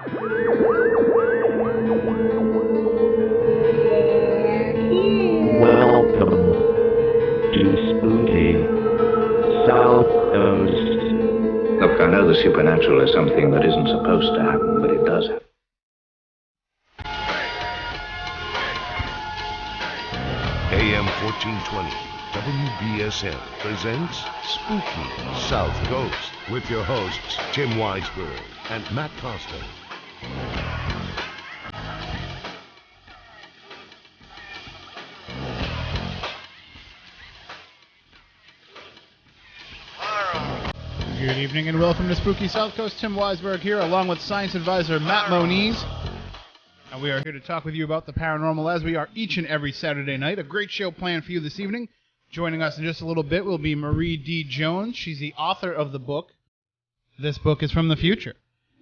Welcome to Spooky Southcoast. Look, I know the supernatural is something that isn't supposed to happen, but it does happen. AM 1420, WBSM presents Spooky Southcoast with your hosts, Tim Weisberg and Matt Costa. Good evening and welcome to Spooky Southcoast. Tim Weisberg here along with science advisor Matt Moniz. And we are here to talk with you about the paranormal as we are each and every Saturday night. A great show planned for you this evening. Joining us in just a little bit will be Marie D. Jones. She's the author of the book. This book is from the future.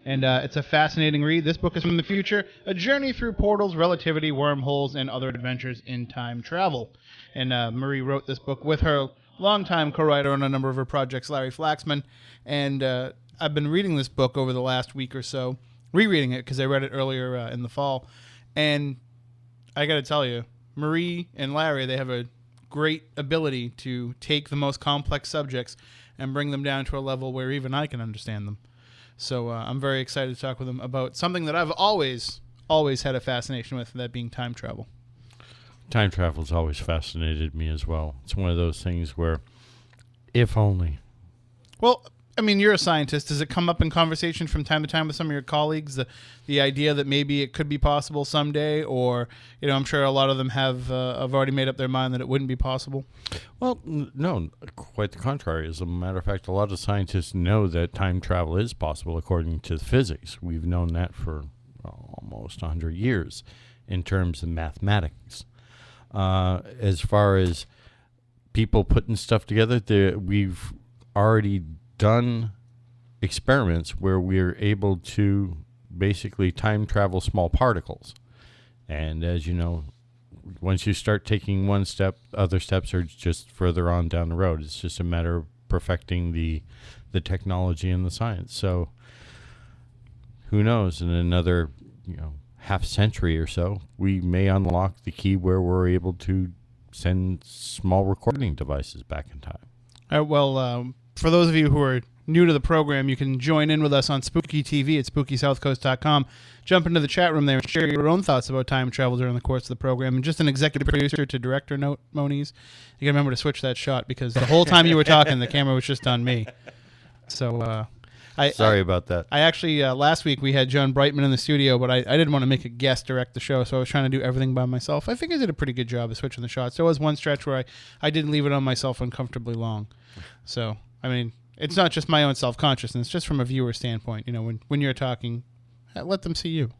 And it's a fascinating read. This book is from the future. A journey through portals, relativity, wormholes, and other adventures in time travel. And Marie wrote this book with her longtime co-writer on a number of her projects, Larry Flaxman. And I've been reading this book over the last week or so, rereading it because I read it earlier in the fall. And I got to tell you, Marie and Larry, they have a great ability to take the most complex subjects and bring them down to a level where even I can understand them. So I'm very excited to talk with them about something that I've always had a fascination with, that being time travel. Time travel's always fascinated me as well. It's one of those things where, if only. Well, I mean, you're a scientist. Does it come up in conversation from time to time with some of your colleagues, the idea that maybe it could be possible someday, or, you know, I'm sure a lot of them have already made up their mind that it wouldn't be possible? Well, no, quite the contrary. As a matter of fact, a lot of scientists know that time travel is possible according to physics. We've known that for almost 100 years in terms of mathematics. As far as people putting stuff together, we've already done experiments where we're able to basically time travel small particles. And as you know, once you start taking one step, other steps are just further on down the road. It's just a matter of perfecting the technology and the science. So who knows, in another, half century or so, we may unlock the key where we're able to send small recording devices back in time. For those of you who are new to the program, you can join in with us on Spooky TV at SpookySouthcoast.com. Jump into the chat room there and share your own thoughts about time travel during the course of the program. And just an executive producer to director note, Moniz, you got to remember to switch that shot because the whole time you were talking, the camera was just on me. So sorry about that. I actually, last week we had John Brightman in the studio, but I didn't want to make a guest direct the show, so I was trying to do everything by myself. I think I did a pretty good job of switching the shots. There was one stretch where I didn't leave it on myself uncomfortably long. So, I mean, it's not just my own self-consciousness, just from a viewer standpoint. When you're talking, let them see you.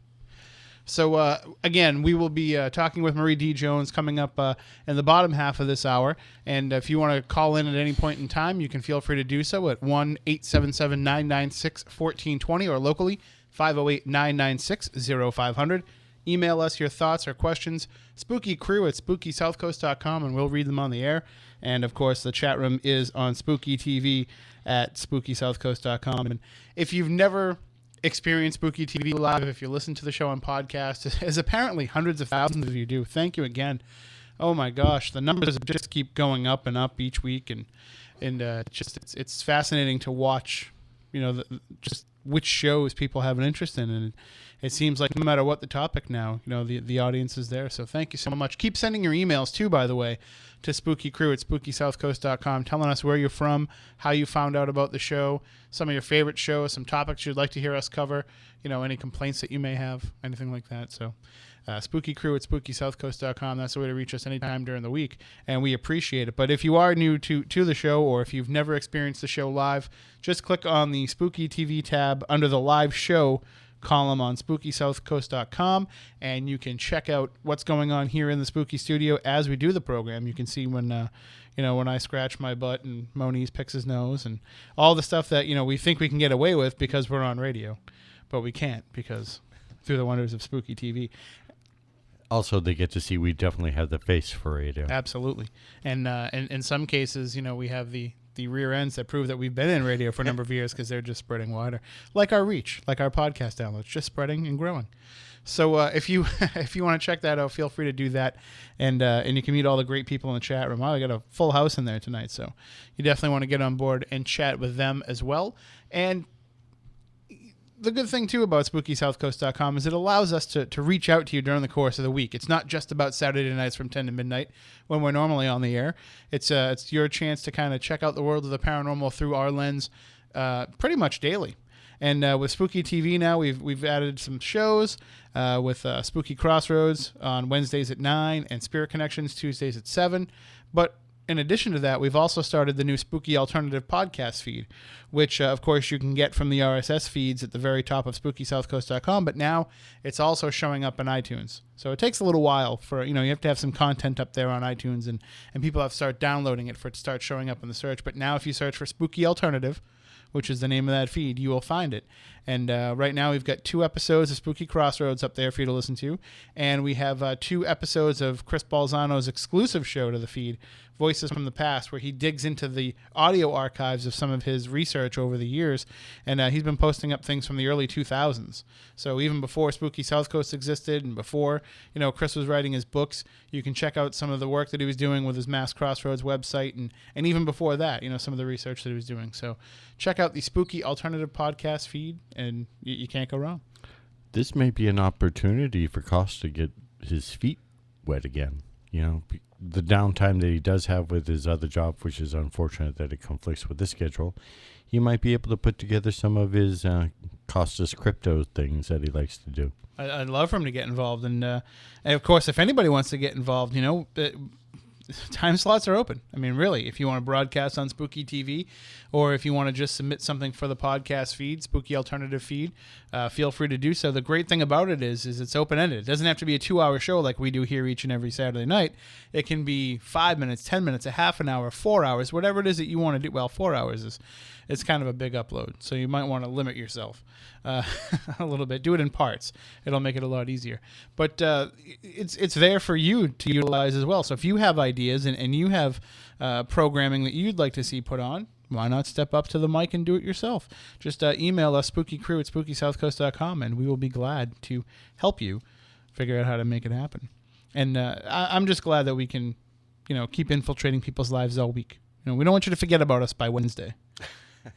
So, again, we will be talking with Marie D. Jones coming up in the bottom half of this hour. And if you want to call in at any point in time, you can feel free to do so at 1-877-996-1420 or locally 508-996-0500. Email us your thoughts or questions, spookycrew@spookysouthcoast.com, and we'll read them on the air. And, of course, the chat room is on Spooky TV at SpookySouthcoast.com. And if you've never experienced Spooky TV live, if you listen to the show on podcast, as apparently hundreds of thousands of you do, thank you again. Oh, my gosh. The numbers just keep going up and up each week. And it's fascinating to watch, just which shows people have an interest in. And it seems like no matter what the topic now, the audience is there. So thank you so much. Keep sending your emails, too, by the way, to SpookyCrew@SpookySouthcoast.com, telling us where you're from, how you found out about the show, some of your favorite shows, some topics you'd like to hear us cover, any complaints that you may have, anything like that. So SpookyCrew@SpookySouthcoast.com, that's the way to reach us anytime during the week, and we appreciate it. But if you are new to the show, or if you've never experienced the show live, just click on the Spooky TV tab under the live show column on SpookySouthcoast.com, and you can check out what's going on here in the Spooky Studio as we do the program. You can see when I scratch my butt and Moniz picks his nose and all the stuff that we think we can get away with because we're on radio, but we can't because through the wonders of Spooky TV. Also, they get to see we definitely have the face for radio. Absolutely, and in some cases, we have the the rear ends that prove that we've been in radio for a number of years because they're just spreading wider. Like our reach, like our podcast downloads, just spreading and growing. So if you if you want to check that out, feel free to do that, and you can meet all the great people in the chat room. Wow, we got a full house in there tonight, so you definitely want to get on board and chat with them as well. And the good thing too about SpookySouthCoast.com is it allows us to reach out to you during the course of the week. It's not just about Saturday nights from 10 to midnight when we're normally on the air. It's your chance to kind of check out the world of the paranormal through our lens, pretty much daily. And with Spooky TV now, we've added some shows with Spooky Crossroads on Wednesdays at 9 and Spirit Connections Tuesdays at 7. But in addition to that, we've also started the new Spooky Alternative podcast feed, which, of course, you can get from the RSS feeds at the very top of SpookySouthCoast.com. But now it's also showing up on iTunes. So it takes a little while for, you have to have some content up there on iTunes, and people have to start downloading it for it to start showing up in the search. But now if you search for Spooky Alternative, which is the name of that feed, you will find it. And right now we've got 2 episodes of Spooky Crossroads up there for you to listen to. And we have 2 episodes of Chris Balzano's exclusive show to the feed, Voices from the Past, where he digs into the audio archives of some of his research over the years. And he's been posting up things from the early 2000s. So even before Spooky South Coast existed and before, Chris was writing his books, you can check out some of the work that he was doing with his Mass Crossroads website. And even before that, some of the research that he was doing. So check out the Spooky Alternative podcast feed, and you can't go wrong. This may be an opportunity for Cost to get his feet wet again. The downtime that he does have with his other job, which is unfortunate that it conflicts with this schedule, he might be able to put together some of his Costas crypto things that he likes to do. I'd love for him to get involved. And of course, if anybody wants to get involved, time slots are open. I mean, really, if you want to broadcast on Spooky TV, or if you want to just submit something for the podcast feed, Spooky Alternative feed, feel free to do so. The great thing about it is it's open-ended. It doesn't have to be a 2-hour show like we do here each and every Saturday night. It can be 5 minutes, 10 minutes, a half an hour, 4 hours, whatever it is that you want to do. Well, 4 hours it's kind of a big upload, so you might want to limit yourself a little bit. Do it in parts. It'll make it a lot easier. But it's there for you to utilize as well. So if you have ideas and you have programming that you'd like to see put on, why not step up to the mic and do it yourself? Just email us, spookycrew@SpookySouthCoast.com, and we will be glad to help you figure out how to make it happen. And I'm just glad that we can, keep infiltrating people's lives all week. We don't want you to forget about us by Wednesday.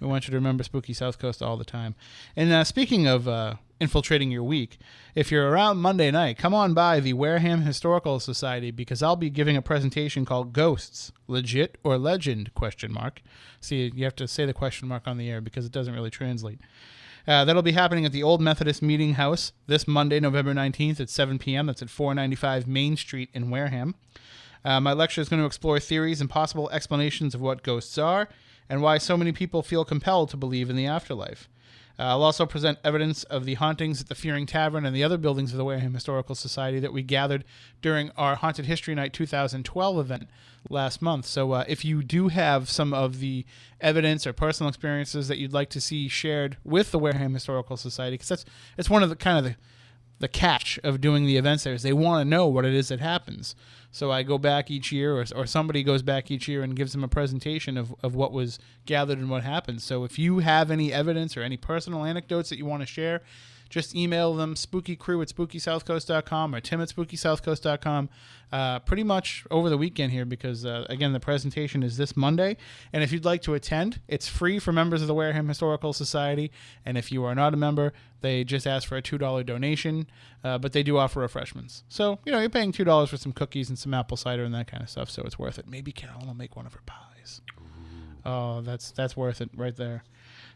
We want you to remember Spooky South Coast all the time. And speaking of infiltrating your week, if you're around Monday night, come on by the Wareham Historical Society, because I'll be giving a presentation called Ghosts, Legit or Legend, ? See, you have to say the question mark on the air because it doesn't really translate. That'll be happening at the Old Methodist Meeting House this Monday, November 19th at 7 p.m. That's at 495 Main Street in Wareham. My lecture is going to explore theories and possible explanations of what ghosts are and why so many people feel compelled to believe in the afterlife. I'll also present evidence of the hauntings at the Fearing Tavern and the other buildings of the Wareham Historical Society that we gathered during our Haunted History Night 2012 event last month. So if you do have some of the evidence or personal experiences that you'd like to see shared with the Wareham Historical Society, because it's one of the catch of doing the events there is they want to know what it is that happens. So I go back each year, or somebody goes back each year and gives them a presentation of what was gathered and what happened. So if you have any evidence or any personal anecdotes that you want to share, just email them, spookycrew@SpookySouthCoast.com or Tim@SpookySouthCoast.com pretty much over the weekend here because, again, the presentation is this Monday. And if you'd like to attend, it's free for members of the Wareham Historical Society. And if you are not a member, they just ask for a $2 donation, but they do offer refreshments. So, you're paying $2 for some cookies and some apple cider and that kind of stuff, so it's worth it. Maybe Carol will make one of her pies. Oh, that's worth it right there.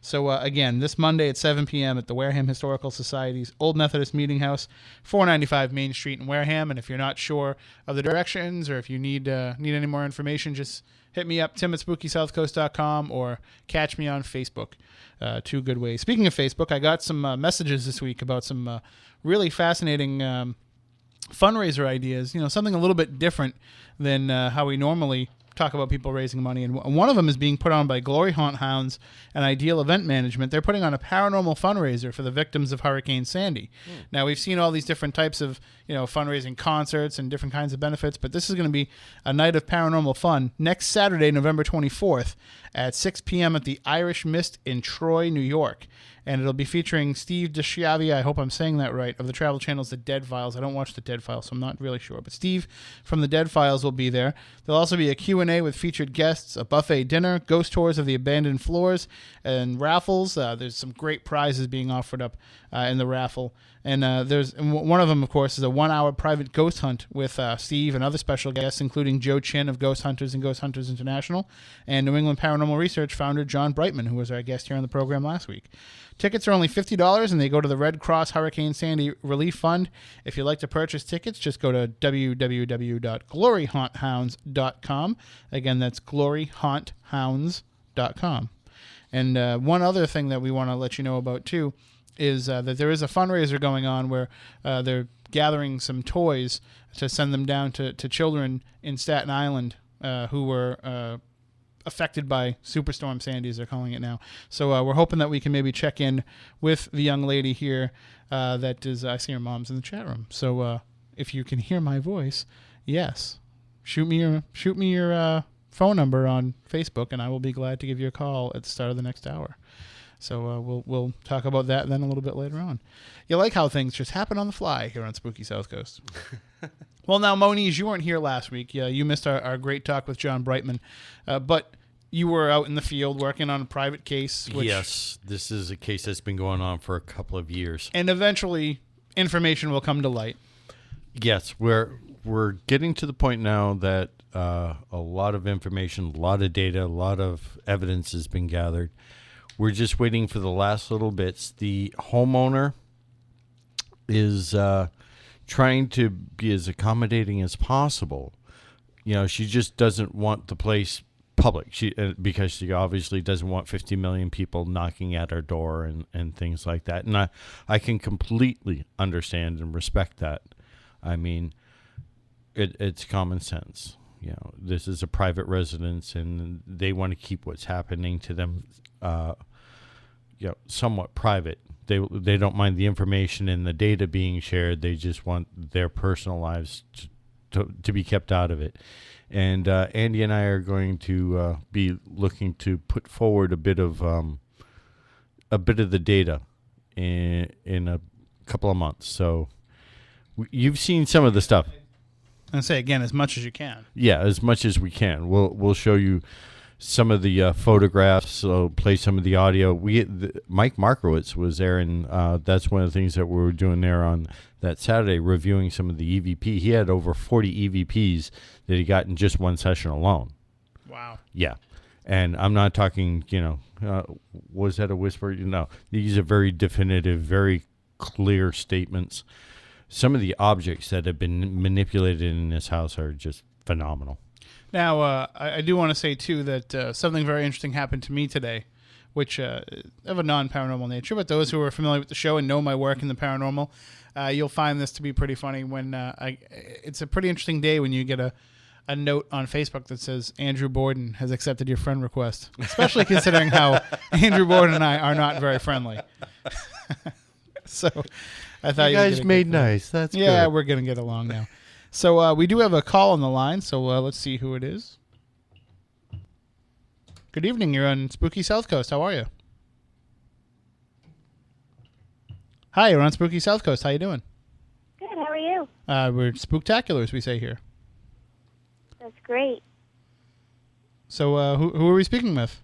So, again, this Monday at 7 p.m. at the Wareham Historical Society's Old Methodist Meeting House, 495 Main Street in Wareham. And if you're not sure of the directions or if you need any more information, just hit me up, Tim@SpookySouthCoast.com, or catch me on Facebook. 2 good ways. Speaking of Facebook, I got some messages this week about some really fascinating fundraiser ideas, something a little bit different than how we normally talk about people raising money, and one of them is being put on by Glory Haunt Hounds and Ideal Event Management. They're putting on a paranormal fundraiser for the victims of Hurricane Sandy. Now, we've seen all these different types of fundraising concerts and different kinds of benefits, but this is going to be a night of paranormal fun next Saturday, November 24th at 6 p.m. at the Irish Mist in Troy, New York. And it'll be featuring Steve DeSchiavi, I hope I'm saying that right, of the travel channels The Dead Files. I don't watch The Dead Files, so I'm not really sure. But Steve from The Dead Files will be there. There'll also be a Q&A with featured guests, a buffet dinner, ghost tours of the abandoned floors, and raffles. There's some great prizes being offered up in the raffle. And there's one of them, of course, is a 1-hour private ghost hunt with Steve and other special guests, including Joe Chin of Ghost Hunters and Ghost Hunters International, and New England Paranormal Research founder John Brightman, who was our guest here on the program last week. Tickets are only $50, and they go to the Red Cross Hurricane Sandy Relief Fund. If you'd like to purchase tickets, just go to www.gloryhaunthounds.com. Again, that's gloryhaunthounds.com. And one other thing that we want to let you know about, too, is that there is a fundraiser going on where they're gathering some toys to send them down to children in Staten Island who were affected by Superstorm Sandy, as they're calling it now. So we're hoping that we can maybe check in with the young lady here that is, I see her mom's in the chat room. So if you can hear my voice, yes, shoot me your phone number on Facebook, and I will be glad to give you a call at the start of the next hour. So we'll talk about that then a little bit later on. You like how things just happen on the fly here on Spooky South Coast. Well, now, Moniz, you weren't here last week. Yeah, you missed our great talk with John Brightman. But you were out in the field working on a private case. Yes, this is a case that's been going on for a couple of years. And eventually, information will come to light. Yes, we're getting to the point now that a lot of information, a lot of data, a lot of evidence has been gathered. We're just waiting for the last little bits. The homeowner is trying to be as accommodating as possible. She just doesn't want the place public. Because she obviously doesn't want 50 million people knocking at her door and things like that. And I can completely understand and respect that. I mean, it's common sense. This is a private residence, and they want to keep what's happening to them somewhat private. They don't mind the information and the data being shared. They just want their personal lives to be kept out of it. And Andy and I are going to be looking to put forward a bit of the data in a couple of months. So you've seen some of the stuff. And say again, as much as you can. Yeah, as much as we can. We'll show you some of the photographs, so play some of the audio. Mike Markowitz was there, and that's one of the things that we were doing there on that Saturday, reviewing some of the EVP. He had over 40 EVPs that he got in just one session alone. Wow. Yeah. And I'm not talking, was that a whisper? No, these are very definitive, very clear statements. Some of the objects that have been manipulated in this house are just phenomenal. Now, I do want to say, too, that something very interesting happened to me today, which of a non-paranormal nature. But those who are familiar with the show and know my work in the paranormal, you'll find this to be pretty funny. It's a pretty interesting day when you get a note on Facebook that says, Andrew Borden has accepted your friend request, especially considering how Andrew Borden and I are not very friendly. So I thought you guys made nice. That's good. Yeah, we're going to get along now. So we do have a call on the line, so let's see who it is. Good evening. You're on Spooky South Coast. How are you? Hi, you're on Spooky South Coast. How you doing? Good. How are you? We're spooktacular, as we say here. That's great. So who are we speaking with?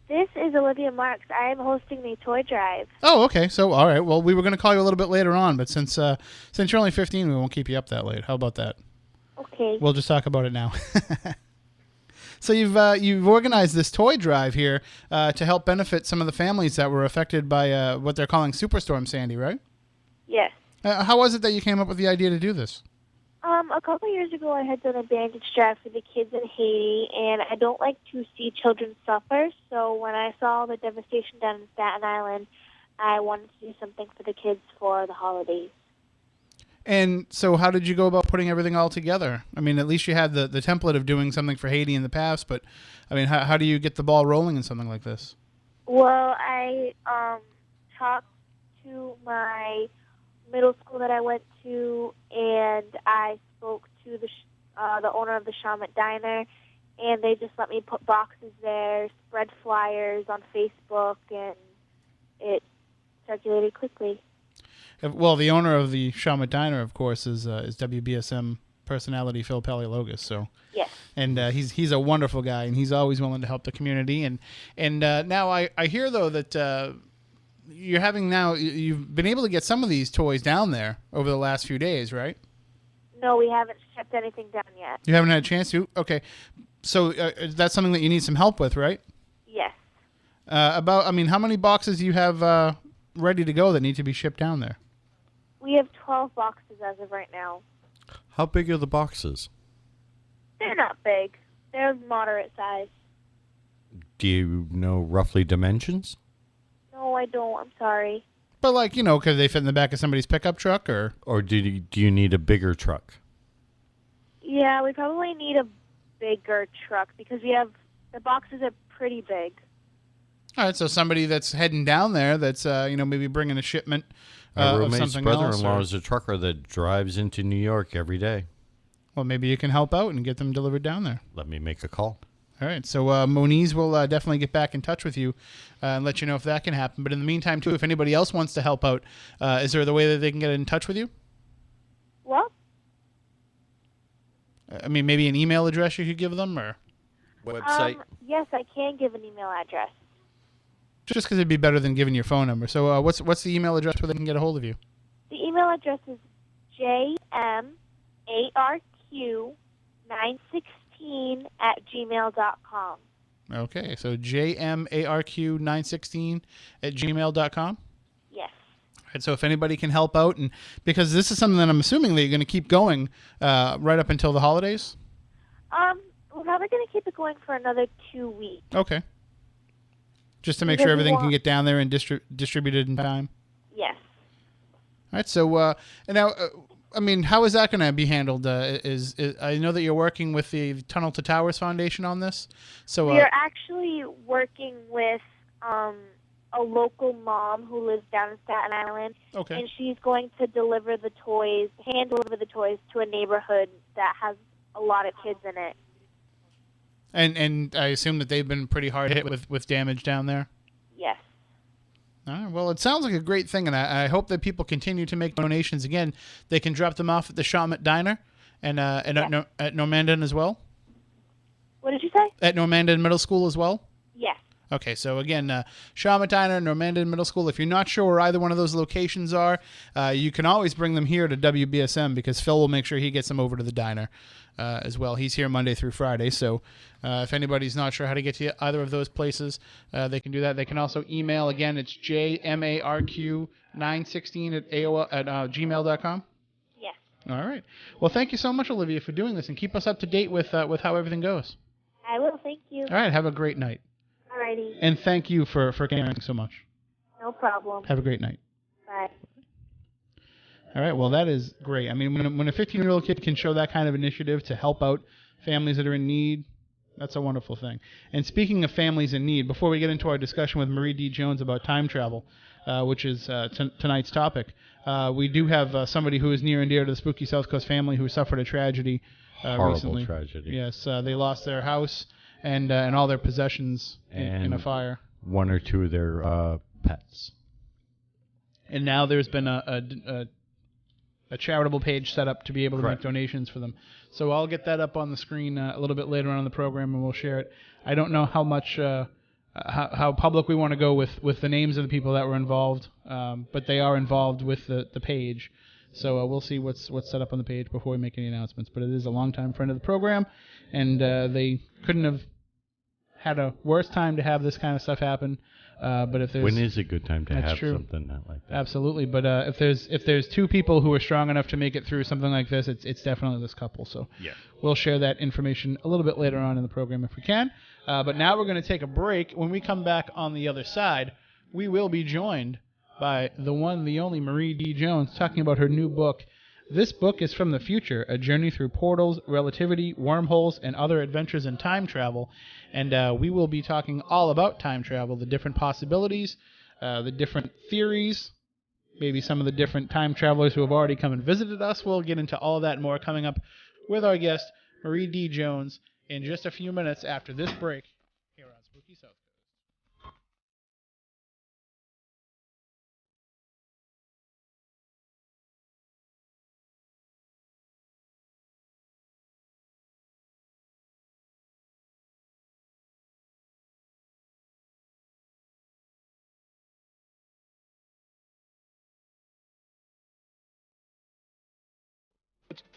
This is Olivia Marks. I am hosting the toy drive. Oh, okay. So, all right. Well, we were going to call you a little bit later on, but since you're only 15, we won't keep you up that late. How about that? Okay. We'll just talk about it now. So you've organized this toy drive here to help benefit some of the families that were affected by what they're calling Superstorm Sandy, right? Yes. How was it that you came up with the idea to do this? A couple years ago, I had done a bandage drive for the kids in Haiti, and I don't like to see children suffer. So when I saw the devastation down in Staten Island, I wanted to do something for the kids for the holidays. And so how did you go about putting everything all together? I mean, at least you had the template of doing something for Haiti in the past, but, I mean, how do you get the ball rolling in something like this? Well, I talked to my middle school that I went to, and I spoke to the owner of the Shamet Diner, and they just let me put boxes there, spread flyers on Facebook, and it circulated quickly. Well, the owner of the Shamet Diner, of course, is WBSM personality Phil Paleologos. So, Yes. and he's a wonderful guy, and he's always willing to help the community. And now I hear though that you're having now you've been able to get some of these toys down there over the last few days, right? No, we haven't shipped anything down yet. You haven't had a chance to. Okay, so that's something that you need some help with, right? Yes. I mean, how many boxes do you have ready to go that need to be shipped down there? We have 12 boxes as of right now. How big are the boxes? They're not big. They're moderate size. Do you know roughly dimensions? No, I don't. I'm sorry. But like, could they fit in the back of somebody's pickup truck or do you need a bigger truck? Yeah, we probably need a bigger truck because the boxes are pretty big. All right, so somebody that's heading down there that's maybe bringing a shipment My of roommate's something else. brother-in-law is a trucker that drives into New York every day. Well, maybe you can help out and get them delivered down there. Let me make a call. All right, so Moniz will definitely get back in touch with you and let you know if that can happen. But in the meantime, too, if anybody else wants to help out, is there the way that they can get in touch with you? What? I mean, maybe an email address you could give them, or Website? Yes, I can give an email address. just because it'd be better than giving your phone number. So what's the email address where they can get a hold of you? The email address is jmarq916@gmail.com. Okay, so jmarq916@gmail.com. Yes. Right, so if anybody can help out, and because this is something that I'm assuming that you're going to keep going right up until the holidays. We're probably going to keep it going for another 2 weeks. Okay. Just to make Because sure we everything can want- get down there and distributed in time. Yes. All right. So and now, I mean, how is that going to be handled? Is I know that you're working with the Tunnel to Towers Foundation on this. So We are actually working with a local mom who lives down in Staten Island, okay. and she's going to hand deliver the toys to a neighborhood that has a lot of kids in it. And I assume that they've been pretty hard hit with damage down there. Yes. All right, well, it sounds like a great thing, and I hope that people continue to make donations. Again, they can drop them off at the Shamet Diner and at Normandan as well. What did you say? At Normandan Middle School as well. Yes. Okay, so again, Shamet Diner, Normandan Middle School. If you're not sure where either one of those locations are, you can always bring them here to WBSM because Phil will make sure he gets them over to the diner as well. He's here Monday through Friday, so if anybody's not sure how to get to either of those places, they can do that. They can also email. Again, it's jmarq916@gmail.com. Yes. All right. Well, thank you so much, Olivia, for doing this, and keep us up to date with how everything goes. I will. Thank you. All right. Have a great night. Alrighty. And thank you for caring so much. No problem. Have a great night. Bye. All right. Well, that is great. I mean, when a 15-year-old kid can show that kind of initiative to help out families that are in need, that's a wonderful thing. And speaking of families in need, before we get into our discussion with Marie D. Jones about time travel, which is tonight's topic, we do have somebody who is near and dear to the Spooky Southcoast family who suffered a tragedy Horrible recently. tragedy. Yes, they lost their house and all their possessions in a fire. One or two of their pets. And now there's been a charitable page set up to be able to Correct. make donations for them. So I'll get that up on the screen a little bit later on in the program, and we'll share it. I don't know how much how public we want to go with the names of the people that were involved, but they are involved with the page. So we'll see what's set up on the page before we make any announcements. But it is a longtime friend of the program, and they couldn't have had a worse time to have this kind of stuff happen. But if there's When is a good time to That's have true. something like that? Absolutely, but if there's two people who are strong enough to make it through something like this, it's definitely this couple. So Yeah. we'll share that information a little bit later on in the program if we can. But now we're going to take a break. When we come back on the other side, we will be joined by the one, the only Marie D. Jones, talking about her new book, This book is from the future, a journey through portals, relativity, wormholes, and other adventures in time travel. And we will be talking all about time travel, the different possibilities, the different theories, maybe some of the different time travelers who have already come and visited us. We'll get into all of that and more coming up with our guest, Marie D. Jones, in just a few minutes after this break here on Spooky South Coast.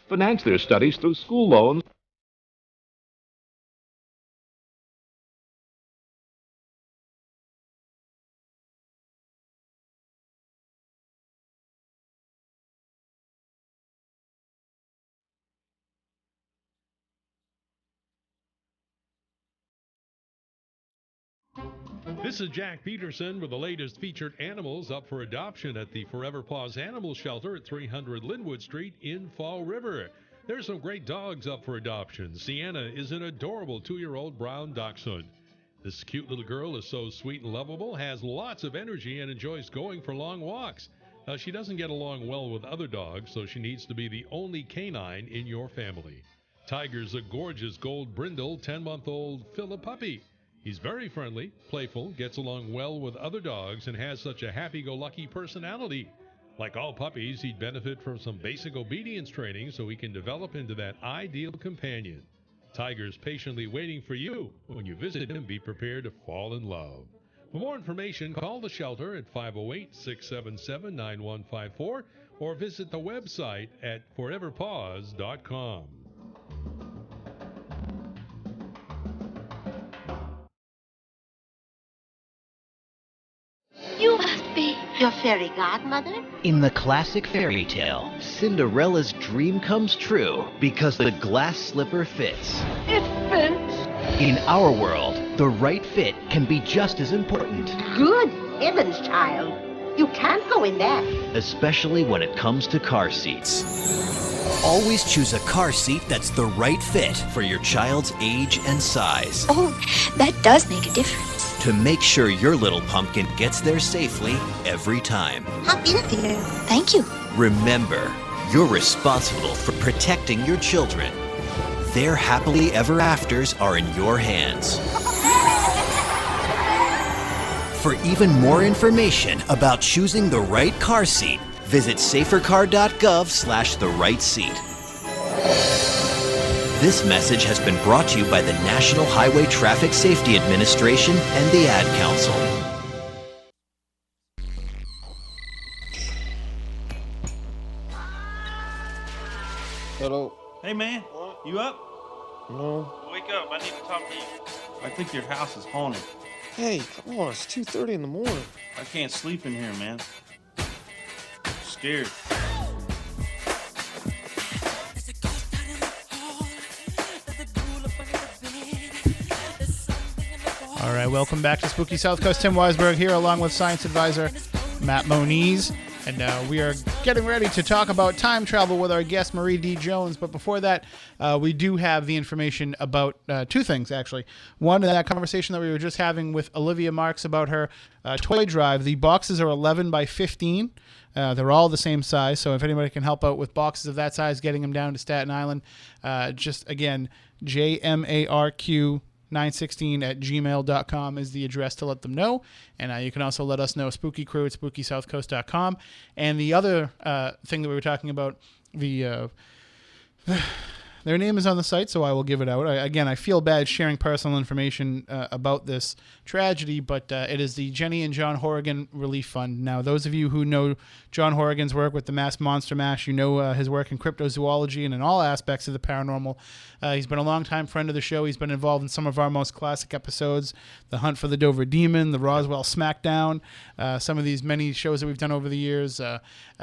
Finance their studies through school loans. This is Jack Peterson with the latest featured animals up for adoption at the Forever Paws Animal Shelter at 300 Linwood Street in Fall River. There's some great dogs up for adoption. Sienna is an adorable 2-year-old brown dachshund. This cute little girl is so sweet and lovable, has lots of energy, and enjoys going for long walks. Now, she doesn't get along well with other dogs, so she needs to be the only canine in your family. Tiger's a gorgeous gold brindle 10-month-old Philip puppy. He's very friendly, playful, gets along well with other dogs, and has such a happy-go-lucky personality. Like all puppies, he'd benefit from some basic obedience training so he can develop into that ideal companion. Tiger's patiently waiting for you. When you visit him, be prepared to fall in love. For more information, call the shelter at 508-677-9154 or visit the website at foreverpaws.com. You must be your fairy godmother? In the classic fairy tale, Cinderella's dream comes true because the glass slipper fits. It fits. In our world, the right fit can be just as important. Good heavens, child. You can't go in that. Especially when it comes to car seats. Always choose a car seat that's the right fit for your child's age and size. Oh, that does make a difference. To make sure your little pumpkin gets there safely every time. How beautiful. Thank you. Remember, you're responsible for protecting your children. Their happily ever afters are in your hands. For even more information about choosing the right car seat, visit safercar.gov/the-right-seat. This message has been brought to you by the National Highway Traffic Safety Administration and the Ad Council. Hello. Hey, man. What? You up? No. Wake up. I need to talk to you. I think your house is haunted. Hey, come on. It's 2:30 in the morning. I can't sleep in here, man. I'm scared. All right, welcome back to Spooky South Coast. Tim Weisberg here along with science advisor Matt Moniz. And we are getting ready to talk about time travel with our guest, Marie D. Jones. But before that, we do have the information about two things, actually. One, that conversation that we were just having with Olivia Marks about her toy drive. The boxes are 11 by 15. They're all the same size. So if anybody can help out with boxes of that size, getting them down to Staten Island, just, again, jmarq916@gmail.com is the address to let them know. And you can also let us know, spookycrew at spookysouthcoast.com. And the other thing that we were talking about, their name is on the site, so I will give it out. I feel bad sharing personal information about this tragedy, but it is the Jenny and John Horrigan Relief Fund. Now, those of you who know John Horrigan's work with the Mass Monster Mash, you know his work in cryptozoology and in all aspects of the paranormal. He's been a longtime friend of the show. He's been involved in some of our most classic episodes, The Hunt for the Dover Demon, The Roswell Smackdown, some of these many shows that we've done over the years.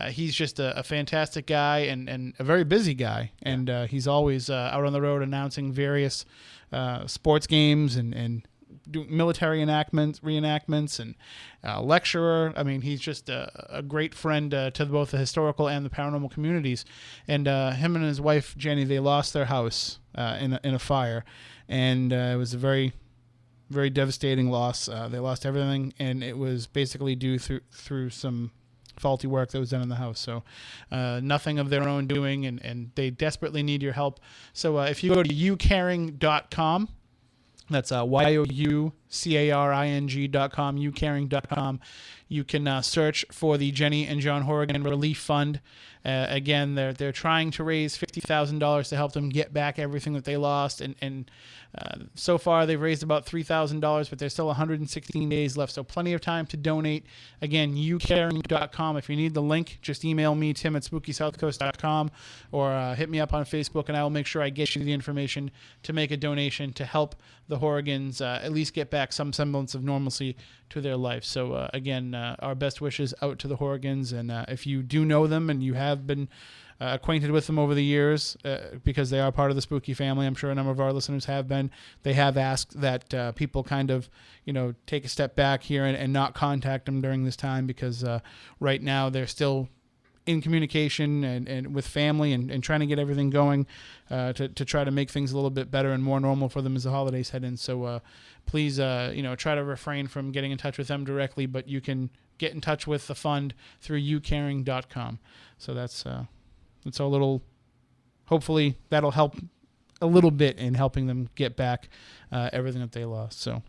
He's just a fantastic guy and a very busy guy, and he's always out on the road announcing various sports games and do military reenactments, and lecturer. I mean, he's just a great friend to both the historical and the paranormal communities. And him and his wife Jenny, they lost their house in a fire, and it was a very, very devastating loss. They lost everything, and it was basically due through some faulty work that was done in the house. So nothing of their own doing, and they desperately need your help. So if you go to youcaring.com, that's youcaring.com, youcaring.com, you can search for the Jenny and John Horrigan Relief Fund. Again, they're trying to raise $50,000 to help them get back everything that they lost, and so far they've raised about $3,000, but there's still 116 days left, so plenty of time to donate. Again, youcaring.com. If you need the link, just email me, tim@spookysouthcoast.com, or hit me up on Facebook, and I will make sure I get you the information to make a donation to help the Horrigans at least get back some semblance of normalcy to their life. So again, our best wishes out to the Horrigans, and if you do know them and you have been acquainted with them over the years, because they are part of the spooky family, I'm sure a number of our listeners have been, they have asked that people kind of, take a step back here and not contact them during this time, because right now they're still in communication and with family and trying to get everything going to try to make things a little bit better and more normal for them as the holidays head in. So please, try to refrain from getting in touch with them directly, but you can get in touch with the fund through youcaring.com. So that's a little, hopefully that'll help a little bit in helping them get back everything that they lost. So,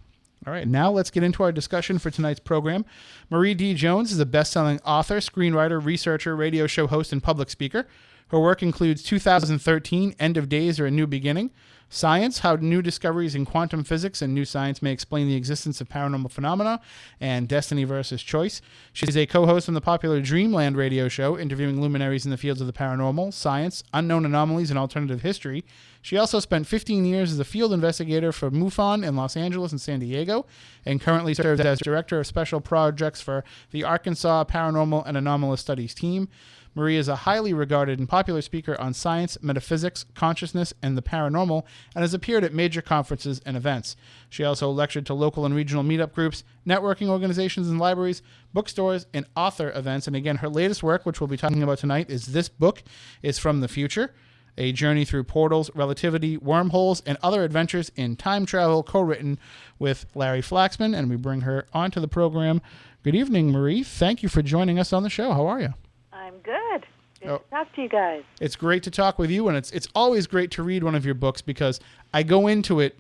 all right, now let's get into our discussion for tonight's program. Marie D. Jones is a best-selling author, screenwriter, researcher, radio show host, and public speaker. Her work includes 2013, End of Days or A New Beginning, Science, How New Discoveries in Quantum Physics and New Science May Explain the Existence of Paranormal Phenomena, and Destiny versus Choice. She's a co-host on the popular Dreamland radio show, interviewing luminaries in the fields of the paranormal, science, unknown anomalies, and alternative history. She also spent 15 years as a field investigator for MUFON in Los Angeles and San Diego, and currently serves as Director of Special Projects for the Arkansas Paranormal and Anomalous Studies team. Marie is a highly regarded and popular speaker on science, metaphysics, consciousness, and the paranormal, and has appeared at major conferences and events. She also lectured to local and regional meetup groups, networking organizations and libraries, bookstores, and author events. And again, her latest work, which we'll be talking about tonight, is This Book is From the Future, a journey through portals, relativity, wormholes, and other adventures in time travel, co-written with Larry Flaxman. And we bring her onto the program. Good evening, Marie. Thank you for joining us on the show. How are you? I'm good. Good to talk to you guys. It's great to talk with you, and it's always great to read one of your books, because I go into it,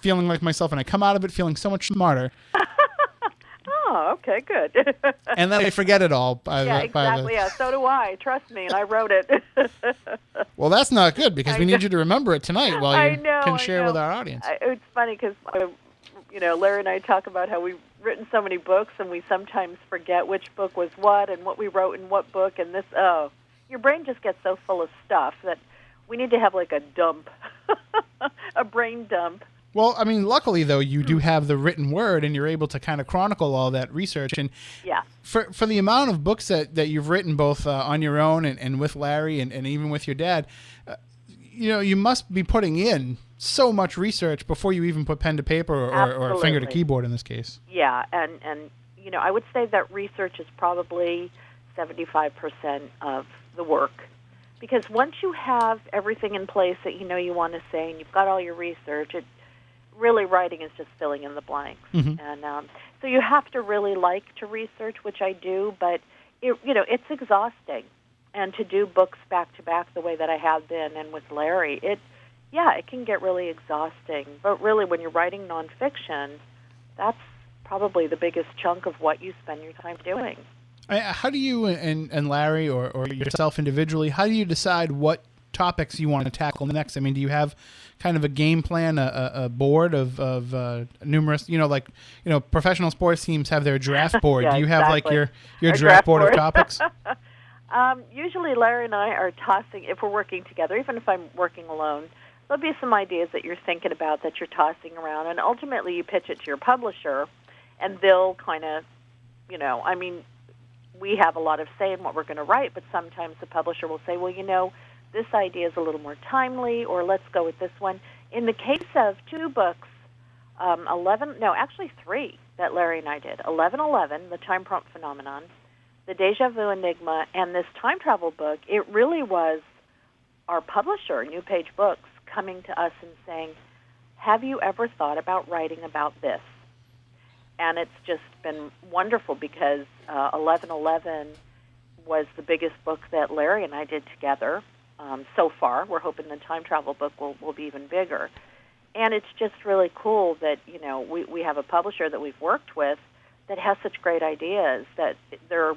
feeling like myself, and I come out of it feeling so much smarter. Oh, okay, good. And then I forget it all. Exactly. Yeah, so do I. Trust me, and I wrote it. Well, that's not good, because we need you to remember it tonight while you can share with our audience. It's funny because, Larry and I talk about how we've written so many books, and we sometimes forget which book was what and what we wrote in what book. And your brain just gets so full of stuff that we need to have like a dump, a brain dump. Well, I mean, luckily, though, you do have the written word, and you're able to kind of chronicle all that research. And yeah, for the amount of books that you've written, both on your own and with Larry and even with your dad, you must be putting in so much research before you even put pen to paper or finger to keyboard in this case. Yeah, and I would say that research is probably 75% of the work. Because once you have everything in place that you want to say, and you've got all your research, really writing is just filling in the blanks. Mm-hmm. And so you have to really like to research, which I do, but it's exhausting. And to do books back to back the way that I have been and with Larry, it can get really exhausting. But really, when you're writing nonfiction, that's probably the biggest chunk of what you spend your time doing. How do you and Larry or yourself individually, how do you decide what topics you want to tackle next? I mean, do you have kind of a game plan, a board of numerous, professional sports teams have their draft board. Yeah, do you have exactly. like your draft board of topics? Usually Larry and I are tossing, if we're working together, even if I'm working alone, there'll be some ideas that you're thinking about that you're tossing around, and ultimately you pitch it to your publisher, and they'll kind of, we have a lot of say in what we're going to write, but sometimes the publisher will say, well, this idea is a little more timely, or let's go with this one. In the case of two books, 3 that Larry and I did, 1111, The Time Prompt Phenomenon, The Deja Vu Enigma, and this time travel book, it really was our publisher, New Page Books, coming to us and saying, have you ever thought about writing about this? And it's just been wonderful because 1111 was the biggest book that Larry and I did together so far. We're hoping the time travel book will be even bigger. And it's just really cool that, we have a publisher that we've worked with that has such great ideas that they're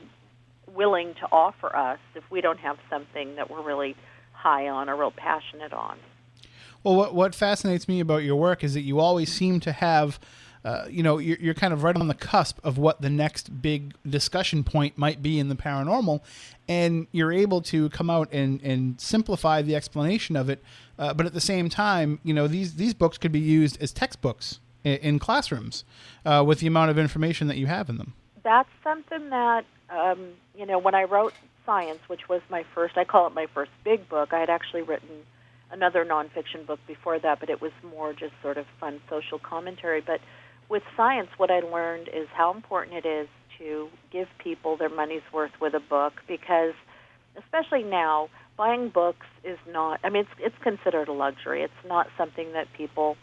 willing to offer us if we don't have something that we're really high on or real passionate on. Well, what fascinates me about your work is that you always seem to have, you're kind of right on the cusp of what the next big discussion point might be in the paranormal, and you're able to come out and simplify the explanation of it. But at the same time, these books could be used as textbooks in classrooms with the amount of information that you have in them. That's something that, when I wrote Science, which was I call it my first big book, I had actually written another nonfiction book before that, but it was more just sort of fun social commentary. But with Science, what I learned is how important it is to give people their money's worth with a book, because especially now, buying books is not, it's considered a luxury. It's not something that people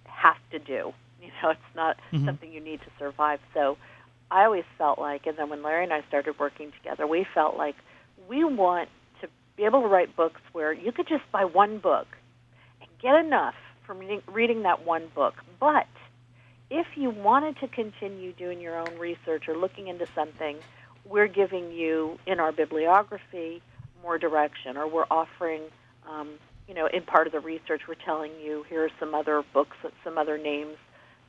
have to do. It's not something you need to survive. So I always felt like, and then when Larry and I started working together, we felt like we want to be able to write books where you could just buy one book and get enough from reading that one book. But if you wanted to continue doing your own research or looking into something, we're giving you, in our bibliography, more direction, or we're offering, in part of the research, we're telling you, here are some other books, some other names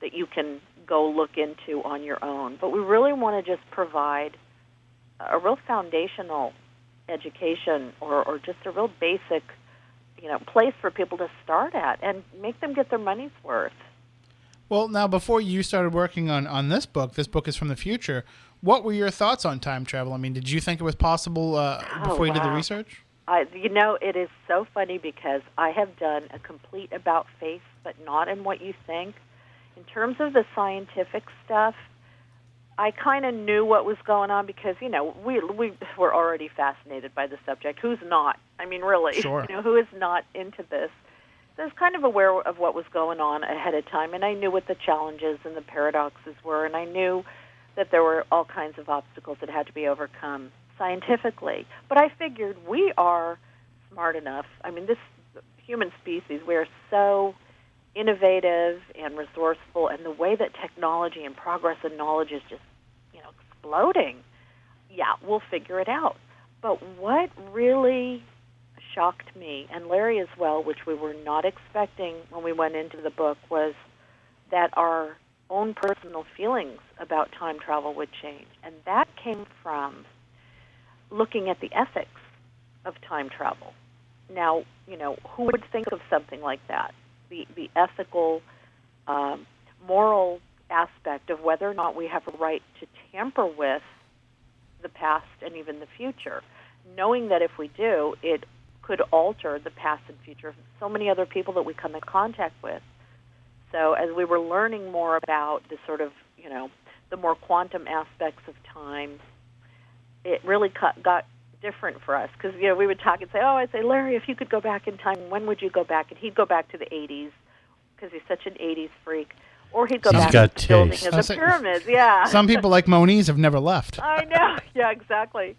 that you can go look into on your own. But we really want to just provide a real foundational education or just a real basic, place for people to start at and make them get their money's worth. Well, now, before you started working on this book is from the future, what were your thoughts on time travel? Did you think it was possible before you did the research? It is so funny because I have done a complete about-face, but not in what you think. In terms of the scientific stuff, I kind of knew what was going on because, we were already fascinated by the subject. Who's not? Really, sure. Who is not into this? So I was kind of aware of what was going on ahead of time, and I knew what the challenges and the paradoxes were, and I knew that there were all kinds of obstacles that had to be overcome scientifically. But I figured we are smart enough. This human species, we are so innovative and resourceful, and the way that technology and progress and knowledge is just, exploding, we'll figure it out. But what really shocked me, and Larry as well, which we were not expecting when we went into the book, was that our own personal feelings about time travel would change. And that came from looking at the ethics of time travel. Now, who would think of something like that? The ethical, moral aspect of whether or not we have a right to tamper with the past and even the future, knowing that if we do, it could alter the past and future of so many other people that we come in contact with. So as we were learning more about the sort of, the more quantum aspects of time, it really got different for us because, we would talk and say, I'd say, Larry, if you could go back in time, when would you go back? And he'd go back to the 80s because he's such an 80s freak. Or he'd go back to the building of the pyramids. Yeah. Some people like Moniz have never left. I know. Yeah, exactly.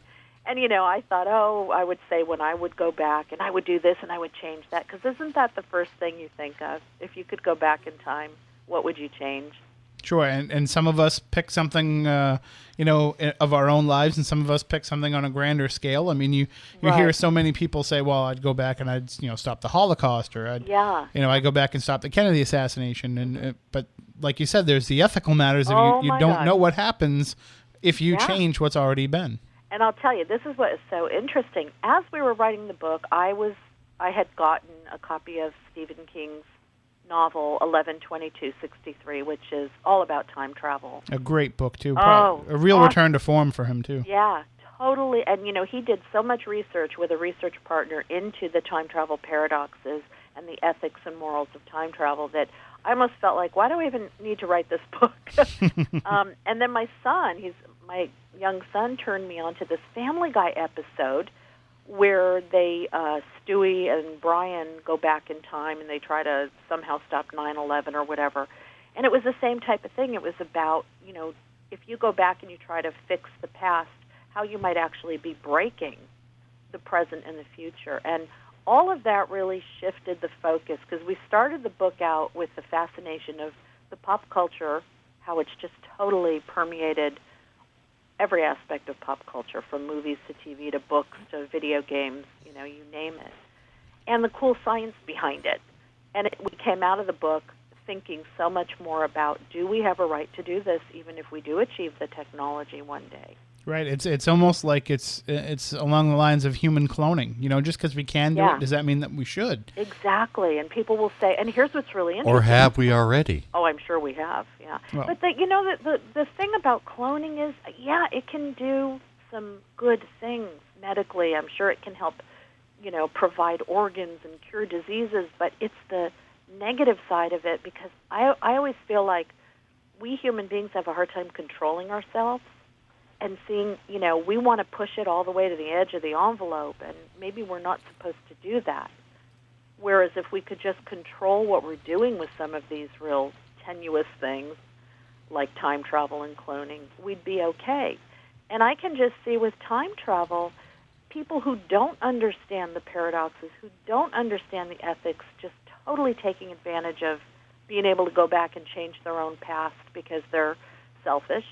And, I thought, I would say when I would go back and I would do this and I would change that. Because isn't that the first thing you think of? If you could go back in time, what would you change? Sure, and some of us pick something, of our own lives, and some of us pick something on a grander scale. You Right. hear so many people say, well, I'd go back and I'd, stop the Holocaust, or I'd, I'd go back and stop the Kennedy assassination. And but like you said, there's the ethical matters of you don't know what happens if you change what's already been. And I'll tell you, this is what is so interesting. As we were writing the book, I had gotten a copy of Stephen King's novel 11/22/63, which is all about time travel. A great book too. Oh, a real return to form for him too. Yeah, totally. And he did so much research with a research partner into the time travel paradoxes and the ethics and morals of time travel that I almost felt like, why do I even need to write this book? And then my young son turned me on to this Family Guy episode where Stewie and Brian go back in time and they try to somehow stop 9/11 or whatever. And it was the same type of thing. It was about, if you go back and you try to fix the past, how you might actually be breaking the present and the future. And all of that really shifted the focus because we started the book out with the fascination of the pop culture, how it's just totally permeated every aspect of pop culture, from movies to TV to books to video games, you name it, and the cool science behind it. And we came out of the book thinking so much more about, do we have a right to do this even if we do achieve the technology one day? Right. It's almost like it's along the lines of human cloning. Just because we can do it, does that mean that we should? Exactly. And people will say, and here's what's really interesting. Or have we already? Oh, I'm sure we have. Yeah. Well, but the thing about cloning is, it can do some good things medically. I'm sure it can help, provide organs and cure diseases. But it's the negative side of it, because I always feel like we human beings have a hard time controlling ourselves and seeing, we want to push it all the way to the edge of the envelope, and maybe we're not supposed to do that. Whereas if we could just control what we're doing with some of these real tenuous things, like time travel and cloning, we'd be okay. And I can just see with time travel, people who don't understand the paradoxes, who don't understand the ethics, just totally taking advantage of being able to go back and change their own past because they're selfish,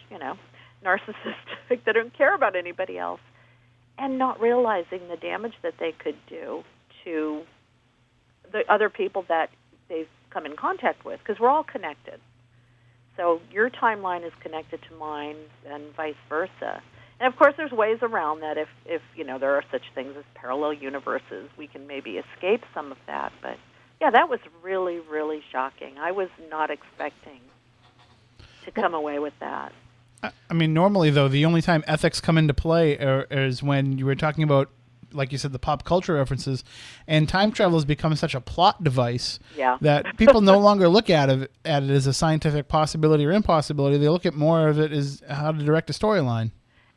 narcissistic, they don't care about anybody else, and not realizing the damage that they could do to the other people that they've come in contact with, because we're all connected. So your timeline is connected to mine and vice versa. And of course there's ways around that. If there are such things as parallel universes, we can maybe escape some of that. But yeah, that was really, really shocking. I was not expecting to come away with that. I mean, normally, though, the only time ethics come into play is when you were talking about, like you said, the pop culture references, and time travel has become such a plot device that people no longer look at it as a scientific possibility or impossibility. They look at more of it as how to direct a storyline.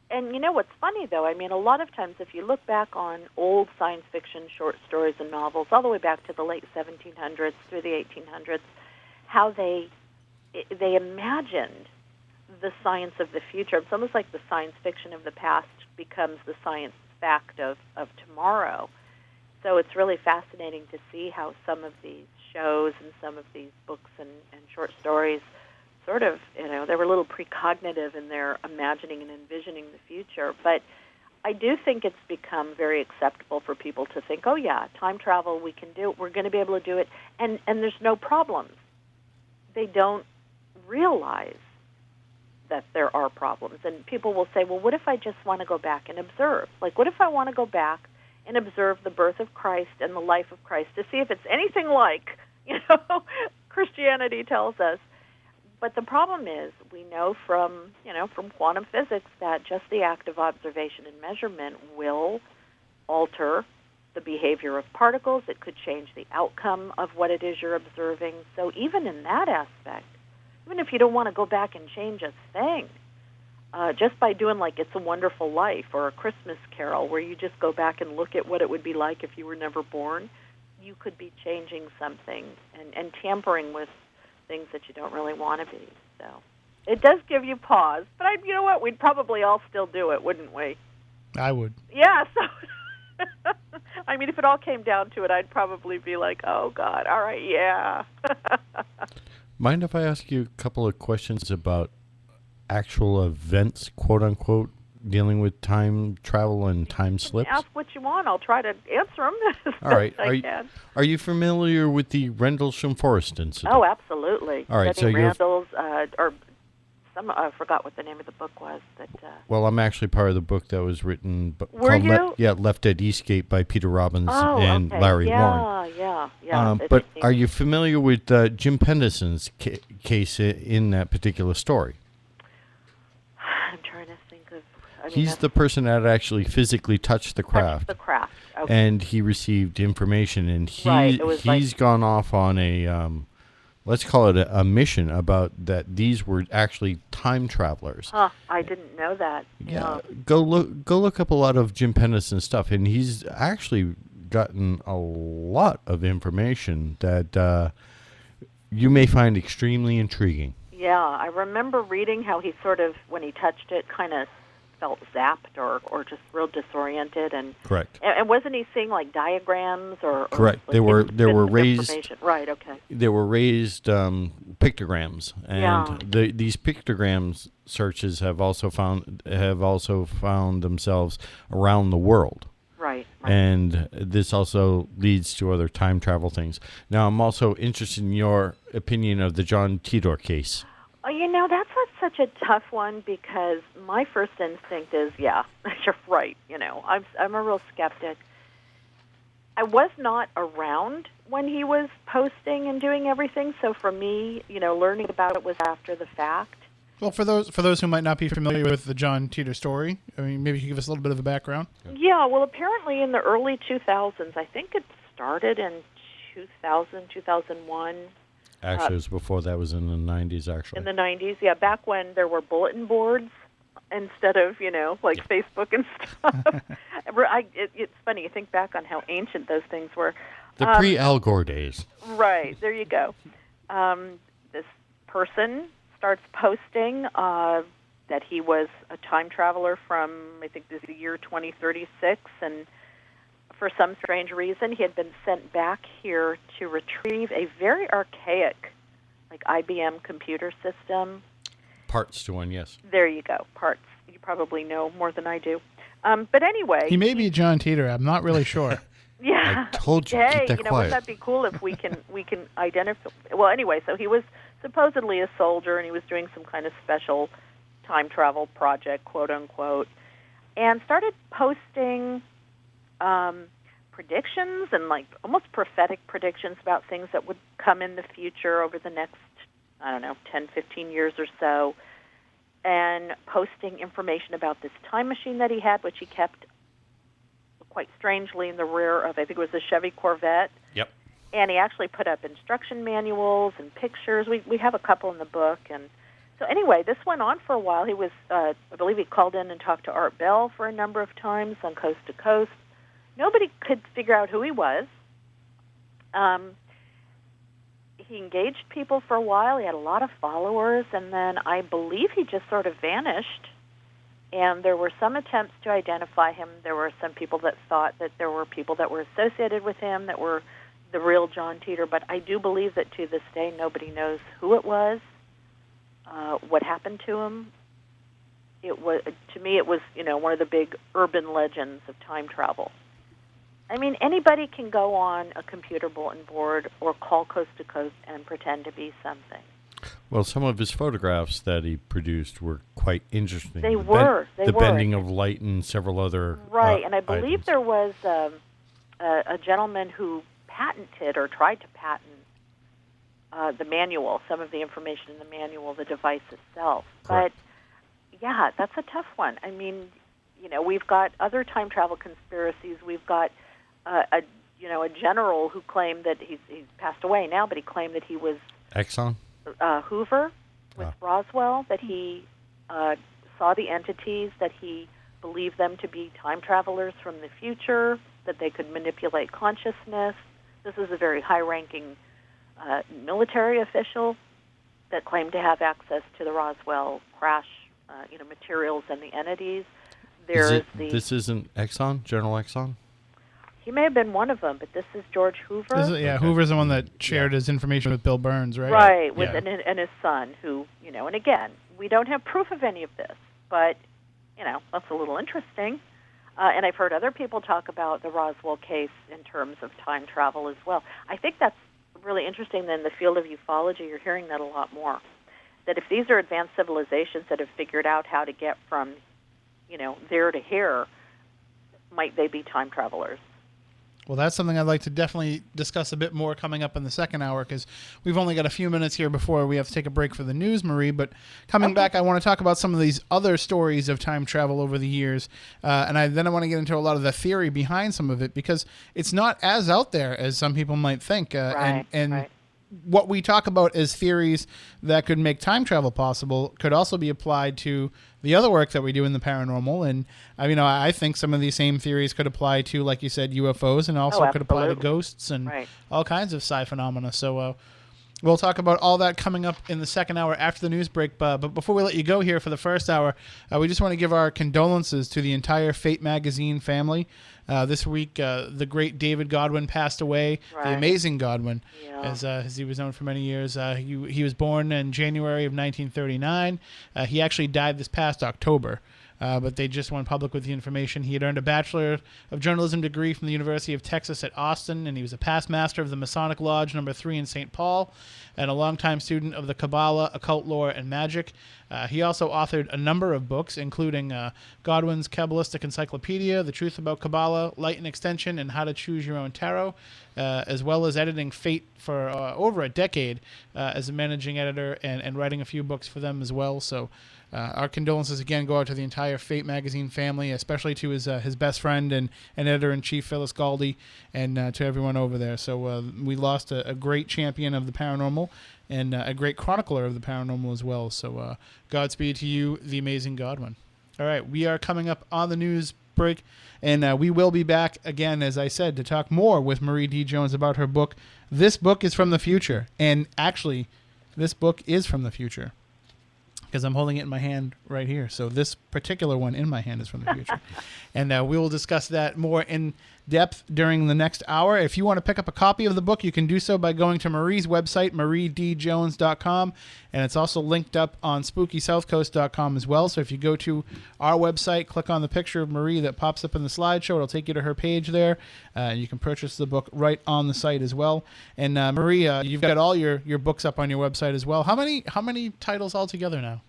And what's funny, though, I mean, a lot of times if you look back on old science fiction short stories and novels, all the way back to the late 1700s through the 1800s, how they imagined the science of the future. It's almost like the science fiction of the past becomes the science fact of tomorrow. So it's really fascinating to see how some of these shows and some of these books and short stories sort of, they were a little precognitive in their imagining and envisioning the future. But I do think it's become very acceptable for people to think, oh yeah, time travel, we can do it, we're going to be able to do it, and there's no problems. They don't realize that there are problems. And people will say, well, what if I just want to go back and observe? Like, what if I want to go back and observe the birth of Christ and the life of Christ to see if it's anything like, Christianity tells us. But the problem is, we know from quantum physics that just the act of observation and measurement will alter the behavior of particles. It could change the outcome of what it is you're observing. So even in that aspect, even if you don't want to go back and change a thing, just by doing like It's a Wonderful Life or A Christmas Carol, where you just go back and look at what it would be like if you were never born, you could be changing something and tampering with things that you don't really want to be. So it does give you pause. But you know what? We'd probably all still do it, wouldn't we? I would. Yeah, so I mean, if it all came down to it, I'd probably be like, oh, God, all right, yeah. Mind if I ask you a couple of questions about actual events, quote unquote, dealing with time travel and time slips? Ask what you want. I'll try to answer them as All right. best I can. Are you familiar with the Rendlesham Forest incident? Oh, absolutely. All right. Betty Randall's, or some, I forgot what the name of the book was. But well, I'm actually part of the book that was written. Were you? Left at Eastgate by Peter Robbins and okay. Larry Warren. Yeah. But are you familiar with Jim Penderson's case in that particular story? I'm trying trying to think of. I mean, He's the person that actually physically touched the craft. The craft. Okay. And he received information, and he's gone off on a, let's call it a mission about that these were actually time travelers. Huh, I didn't know that. Yeah. Go look up a lot of Jim Pennison's stuff, and he's actually gotten a lot of information that you may find extremely intriguing. Yeah, I remember reading how he sort of, when he touched it, kind of felt zapped or just real disoriented. And correct. And wasn't he seeing like diagrams or correct? Like There were raised right. Okay. There were raised pictograms, and these pictograms searches have also found themselves around the world. Right. And this also leads to other time travel things. Now, I'm also interested in your opinion of the John Titor case. That's such a tough one because my first instinct is, yeah, you're right. I'm a real skeptic. I was not around when he was posting and doing everything, so for me, learning about it was after the fact. Well, for those who might not be familiar with the John Titor story, I mean, maybe you can give us a little bit of a background. Yeah, well, apparently in the early 2000s, I think it started in 2000, 2001. Actually, it was before that. Was in the 90s, actually. In the 90s, yeah, back when there were bulletin boards instead of, like Facebook and stuff. It's funny, you think back on how ancient those things were. The pre-Al Gore days. Right, there you go. This person starts posting that he was a time traveler from, I think this is the year 2036, and for some strange reason, he had been sent back here to retrieve a very archaic, like IBM computer system. Parts to one, yes. There you go, parts. You probably know more than I do. But anyway. He may be John Titor. I'm not really sure. Yeah. I told you, hey, keep that quiet. Wouldn't that be cool if we can identify? Well, anyway, so he was supposedly a soldier, and he was doing some kind of special time travel project, quote unquote, and started posting predictions and like almost prophetic predictions about things that would come in the future over the next, 10, 15 years or so, and posting information about this time machine that he had, which he kept quite strangely in the rear of, I think it was a Chevy Corvette. Yep. And he actually put up instruction manuals and pictures. We have a couple in the book. And so anyway, this went on for a while. He was, I believe he called in and talked to Art Bell for a number of times on Coast to Coast. Nobody could figure out who he was. He engaged people for a while. He had a lot of followers. And then I believe he just sort of vanished. And there were some attempts to identify him. There were some people that thought that there were people that were associated with him that were the real John Titor. But I do believe that to this day nobody knows who it was, what happened to him. To me, it was one of the big urban legends of time travel. I mean, anybody can go on a computer bulletin board or call Coast to Coast and pretend to be something. Well, some of his photographs that he produced were quite interesting. They were. The bending of light and several other right, and I believe items. there was a gentleman who patented or tried to patent the manual, some of the information in the manual, the device itself. Correct. But, yeah, that's a tough one. I mean, we've got other time travel conspiracies. We've got a general who claimed that he's passed away now, but he claimed that he was Exxon? Hoover with Roswell, that he saw the entities, that he believed them to be time travelers from the future, that they could manipulate consciousness. This is a very high-ranking military official that claimed to have access to the Roswell crash, materials and the entities. This isn't Exxon, General Exxon? He may have been one of them, but this is George Hoover. Hoover's the one that shared his information with Bill Burns, right? Right, and his son, who, and again, we don't have proof of any of this, but, that's a little interesting. And I've heard other people talk about the Roswell case in terms of time travel as well. I think that's really interesting that in the field of ufology, you're hearing that a lot more. That if these are advanced civilizations that have figured out how to get from, there to here, might they be time travelers? Well, that's something I'd like to definitely discuss a bit more coming up in the second hour, because we've only got a few minutes here before we have to take a break for the news, Marie. But coming back, I want to talk about some of these other stories of time travel over the years. And I want to get into a lot of the theory behind some of it, because it's not as out there as some people might think. And what we talk about as theories that could make time travel possible could also be applied to the other work that we do in the paranormal. And I think some of these same theories could apply to, like you said, UFOs, and also could apply to ghosts and all kinds of psi phenomena. So we'll talk about all that coming up in the second hour after the news break. But before we let you go here for the first hour, we just want to give our condolences to the entire Fate magazine family. This week, the great David Godwin passed away, the amazing Godwin, as he was known for many years. He was born in January of 1939. He actually died this past October. But they just went public with the information. He had earned a Bachelor of Journalism degree from the University of Texas at Austin, and he was a past master of the Masonic Lodge No. 3 in St. Paul, and a longtime student of the Kabbalah, occult lore, and magic. He also authored a number of books, including Godwin's Kabbalistic Encyclopedia, The Truth About Kabbalah, Light and Extension, and How to Choose Your Own Tarot, as well as editing Fate for over a decade as a managing editor and writing a few books for them as well. So our condolences again go out to the entire Fate magazine family, especially to his best friend and editor-in-chief Phyllis Galdi, and to everyone over there. So we lost a great champion of the paranormal and a great chronicler of the paranormal as well. So Godspeed to you, the amazing Godwin. All right, we are coming up on the news break, and we will be back again, as I said, to talk more with Marie D. Jones about her book. This book is from the future, and actually, this book is from the future, because I'm holding it in my hand right here. So this particular one in my hand is from the future. And we will discuss that more in depth during the next hour. If you want to pick up a copy of the book, you can do so by going to Marie's website, mariedjones.com. And it's also linked up on SpookySouthcoast.com as well. So if you go to our website, click on the picture of Marie that pops up in the slideshow, it'll take you to her page there. You can purchase the book right on the site as well. And Marie, you've got all your books up on your website as well. How many titles altogether now?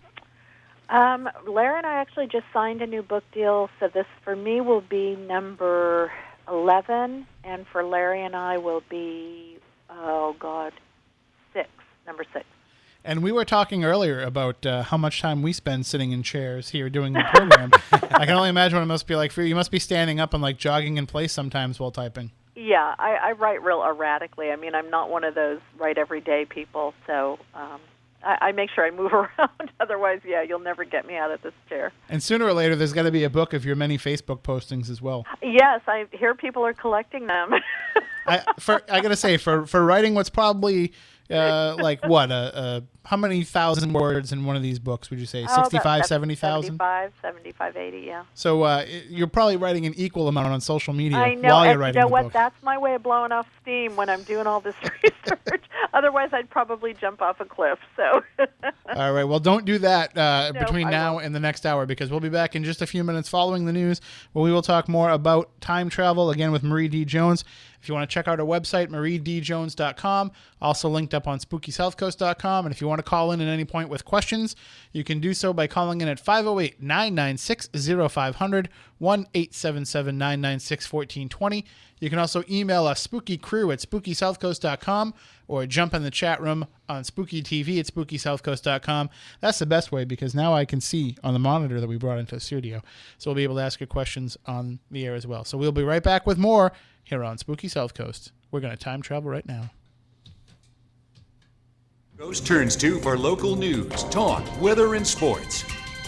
Larry and I actually just signed a new book deal, so this for me will be number 11, and for Larry and I will be, number 6. And we were talking earlier about how much time we spend sitting in chairs here doing the program. I can only imagine what it must be like for you. You must be standing up and jogging in place sometimes while typing. Yeah, I write real erratically. I mean, I'm not one of those write every day people, so I make sure I move around. Otherwise, you'll never get me out of this chair. And sooner or later, there's got to be a book of your many Facebook postings as well. Yes, I hear people are collecting them. I got to say, for writing what's probably how many thousand words in one of these books would you say? 65, 70,000? 75, 80, yeah. So you're probably writing an equal amount on social media I know, while you're writing the book. You know what? That's my way of blowing off steam when I'm doing all this research. Otherwise, I'd probably jump off a cliff. So. All right. Well, don't do that between now and the next hour, because we'll be back in just a few minutes following the news, where we will talk more about time travel, again with Marie D. Jones. If you want to check out our website, mariedjones.com, also linked up on SpookySouthcoast.com. And if you want to call in at any point with questions, you can do so by calling in at 508-996-0500, 1-877-996-1420. You can also email us, spookycrew@SpookySouthcoast.com, or jump in the chat room on SpookyTV@SpookySouthcoast.com. That's the best way, because now I can see on the monitor that we brought into the studio. So we'll be able to ask your questions on the air as well. So we'll be right back with more here on Spooky South Coast. We're going to time travel right now. Coast turns to for local news, talk, weather, and sports.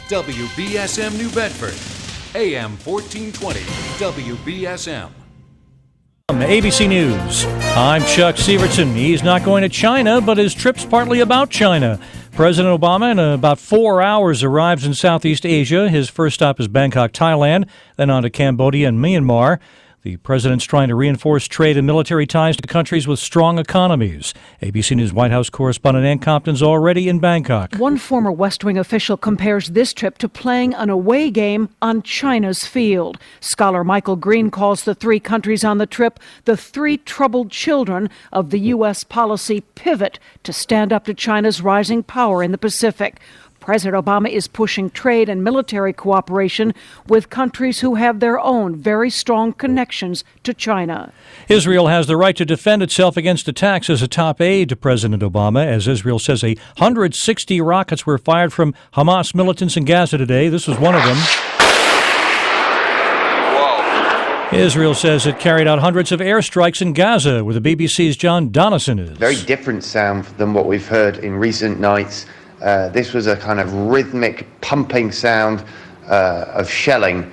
WBSM New Bedford, AM 1420, WBSM. ABC News. I'm Chuck Severson. He's not going to China, but his trip's partly about China. President Obama, in about 4 hours, arrives in Southeast Asia. His first stop is Bangkok, Thailand, then on to Cambodia and Myanmar. The president's trying to reinforce trade and military ties to countries with strong economies. ABC News White House correspondent Ann Compton's already in Bangkok. One former West Wing official compares this trip to playing an away game on China's field. Scholar Michael Green calls the three countries on the trip the three troubled children of the U.S. policy pivot to stand up to China's rising power in the Pacific. President Obama is pushing trade and military cooperation with countries who have their own very strong connections to China. Israel has the right to defend itself against attacks, as a top aide to President Obama, as Israel says 160 rockets were fired from Hamas militants in Gaza today. This was one of them. Israel says it carried out hundreds of airstrikes in Gaza, where the BBC's John Donison is. Very different sound than what we've heard in recent nights. This was a kind of rhythmic pumping sound of shelling,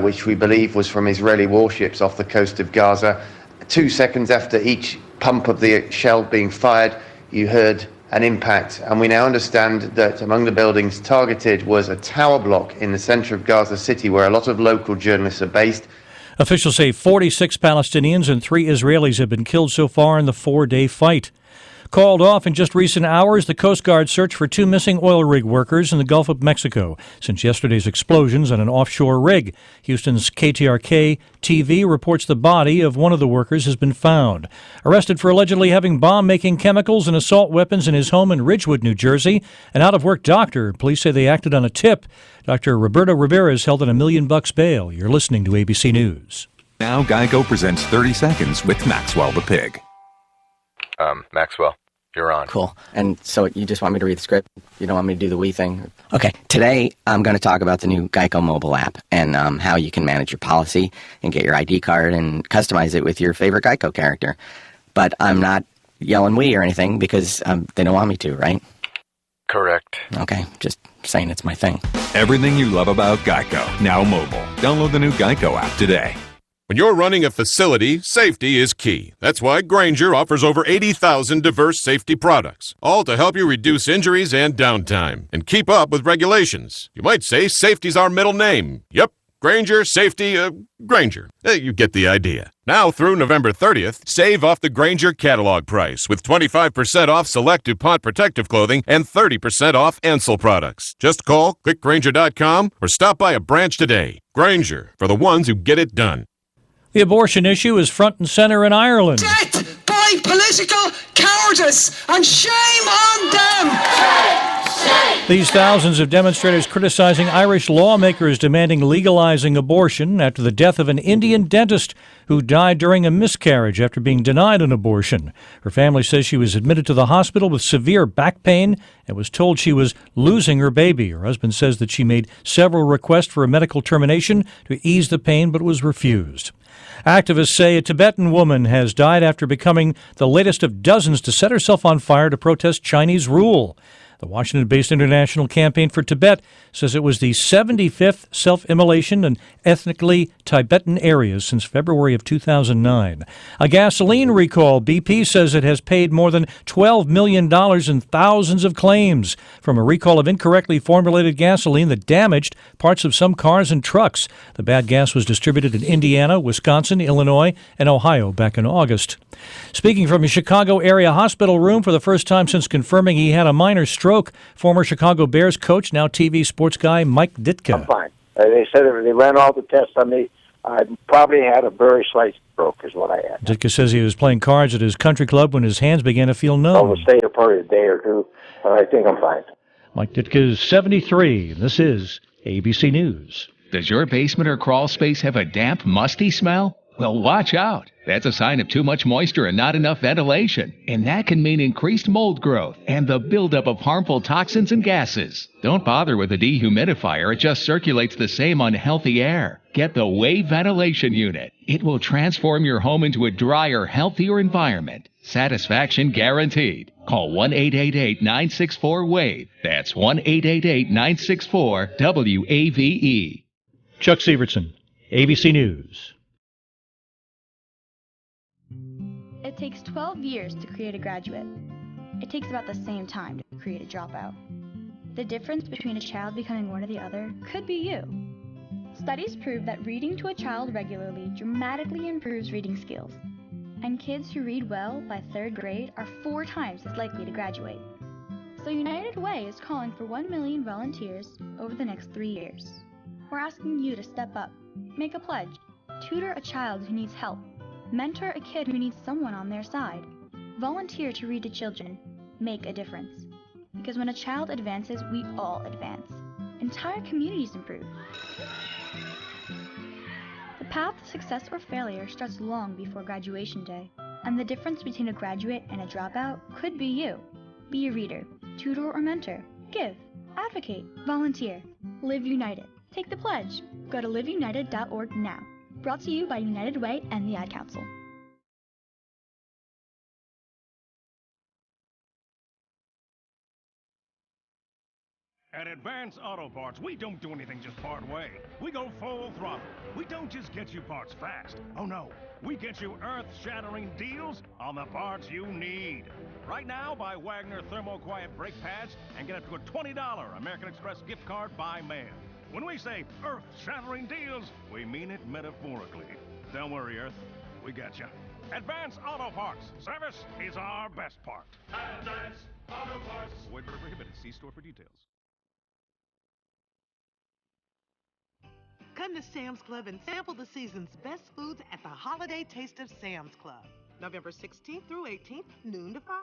which we believe was from Israeli warships off the coast of Gaza. 2 seconds after each pump of the shell being fired, you heard an impact. And we now understand that among the buildings targeted was a tower block in the center of Gaza City, where a lot of local journalists are based. Officials say 46 Palestinians and 3 Israelis have been killed so far in the 4-day fight. Called off in just recent hours, the Coast Guard search for 2 missing oil rig workers in the Gulf of Mexico since yesterday's explosions on an offshore rig. Houston's KTRK TV reports the body of one of the workers has been found. Arrested for allegedly having bomb-making chemicals and assault weapons in his home in Ridgewood, New Jersey, an out-of-work doctor. Police say they acted on a tip. Dr. Roberto Rivera is held on $1 million bail. You're listening to ABC News. Now Geico presents 30 Seconds with Maxwell the Pig. Maxwell, you're on. Cool. And so you just want me to read the script? You don't want me to do the we thing? Okay. Today, I'm going to talk about the new Geico mobile app and how you can manage your policy and get your ID card and customize it with your favorite Geico character. But I'm not yelling we or anything because they don't want me to, right? Correct. Okay. Just saying it's my thing. Everything you love about Geico, now mobile. Download the new Geico app today. When you're running a facility, safety is key. That's why Grainger offers over 80,000 diverse safety products, all to help you reduce injuries and downtime and keep up with regulations. You might say safety's our middle name. Yep, Grainger, safety, Grainger. You get the idea. Now through November 30th, save off the Grainger catalog price with 25% off select DuPont protective clothing and 30% off Ansel products. Just call, click Grainger.com, or stop by a branch today. Grainger, for the ones who get it done. The abortion issue is front and center in Ireland. Death by political cowardice, and shame on them! Shame! These thousands of demonstrators criticizing Irish lawmakers demanding legalizing abortion after the death of an Indian dentist who died during a miscarriage after being denied an abortion. Her family says she was admitted to the hospital with severe back pain and was told she was losing her baby. Her husband says that she made several requests for a medical termination to ease the pain but was refused. Activists say a Tibetan woman has died after becoming the latest of dozens to set herself on fire to protest Chinese rule. The Washington-based International Campaign for Tibet says it was the 75th self-immolation in ethnically Tibetan areas since February of 2009. A gasoline recall, BP says it has paid more than $12 million in thousands of claims from a recall of incorrectly formulated gasoline that damaged parts of some cars and trucks. The bad gas was distributed in Indiana, Wisconsin, Illinois, and Ohio back in August. Speaking from a Chicago area hospital room for the first time since confirming he had a minor stroke, former Chicago Bears coach, now TV sports guy, Mike Ditka. I'm fine. They said if they ran all the tests on me, I probably had a very slight stroke is what I had. Ditka says he was playing cards at his country club when his hands began to feel numb. I'll stay here probably a day or two, but I think I'm fine. Mike Ditka is 73. This is ABC News. Does your basement or crawl space have a damp, musty smell? Well, watch out. That's a sign of too much moisture and not enough ventilation. And that can mean increased mold growth and the buildup of harmful toxins and gases. Don't bother with a dehumidifier. It just circulates the same unhealthy air. Get the Wave Ventilation Unit. It will transform your home into a drier, healthier environment. Satisfaction guaranteed. Call 1-888-964-WAVE. That's 1-888-964-WAVE. Chuck Severson, ABC News. It takes 12 years to create a graduate. It takes about the same time to create a dropout. The difference between a child becoming one or the other could be you. Studies prove that reading to a child regularly dramatically improves reading skills. And kids who read well by 3rd grade are 4 times as likely to graduate. So United Way is calling for 1 million volunteers over the next 3 years. We're asking you to step up, make a pledge, tutor a child who needs help, mentor a kid who needs someone on their side, volunteer to read to children, make a difference. Because when a child advances, we all advance. Entire communities improve. The path to success or failure starts long before graduation day, and the difference between a graduate and a dropout could be you. Be a reader, tutor or mentor, give, advocate, volunteer, live united. Take the pledge. Go to liveunited.org now. Brought to you by United Way and the Ad Council. At Advance Auto Parts, we don't do anything just part way. We go full throttle. We don't just get you parts fast. Oh no, we get you earth-shattering deals on the parts you need. Right now, buy Wagner Thermo-Quiet brake pads and get up to a $20 American Express gift card by mail. When we say earth-shattering deals, we mean it metaphorically. Don't worry, Earth. We got you. Advance Auto Parts. Service is our best part. Advance Auto Parts. Void where prohibited. See store for details. Come to Sam's Club and sample the season's best foods at the Holiday Taste of Sam's Club. November 16th through 18th, noon to 5.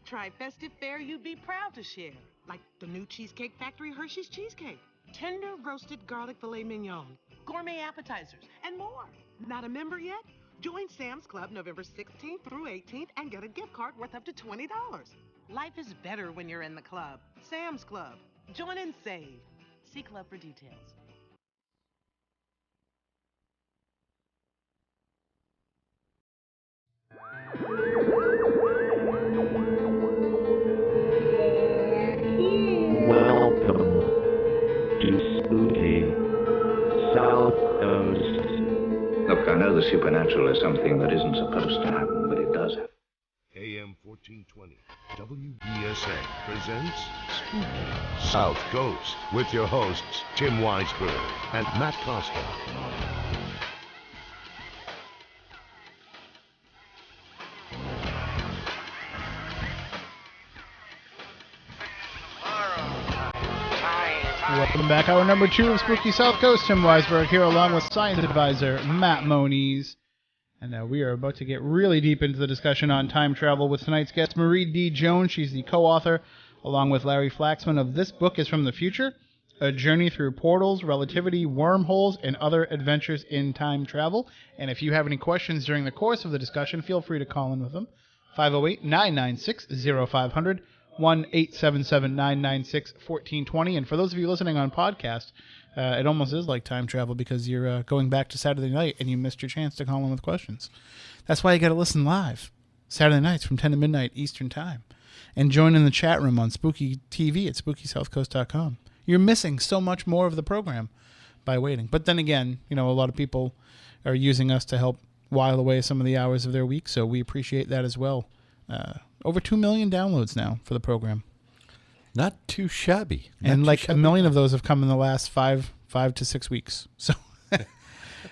Try festive fare you'd be proud to share, like the new Cheesecake Factory Hershey's Cheesecake, tender roasted garlic filet mignon, gourmet appetizers, and more. Not a member yet? Join Sam's Club November 16th through 18th and get a gift card worth up to $20. Life is better when you're in the club. Sam's Club. Join and save. See club for details. Welcome to spooky Southcoast. Look, I know the supernatural is something that isn't supposed to happen, but it does happen. AM 1420, WBSA presents Spooky South Coast with your hosts Tim Weisberg and Matt Costa. Welcome back. Hour number 2 of Spooky South Coast. Tim Weisberg here along with science advisor Matt Moniz. And we are about to get really deep into the discussion on time travel with tonight's guest, Marie D. Jones. She's the co-author, along with Larry Flaxman, of This Book is from the Future, A Journey Through Portals, Relativity, Wormholes, and Other Adventures in Time Travel. And if you have any questions during the course of the discussion, feel free to call in with them. 508-996-0500. 1-877-996-1420. And for those of you listening on podcast, it almost is like time travel because you're going back to Saturday night and you missed your chance to call in with questions. That's why you got to listen live Saturday nights from 10 to midnight Eastern Time. And join in the chat room on Spooky TV at SpookySouthCoast.com. You're missing so much more of the program by waiting. But then again, a lot of people are using us to help while away some of the hours of their week, so we appreciate that as well. Over 2 million downloads now for the program. Not too shabby. And like a million of those have come in the last 5 to 6 weeks. So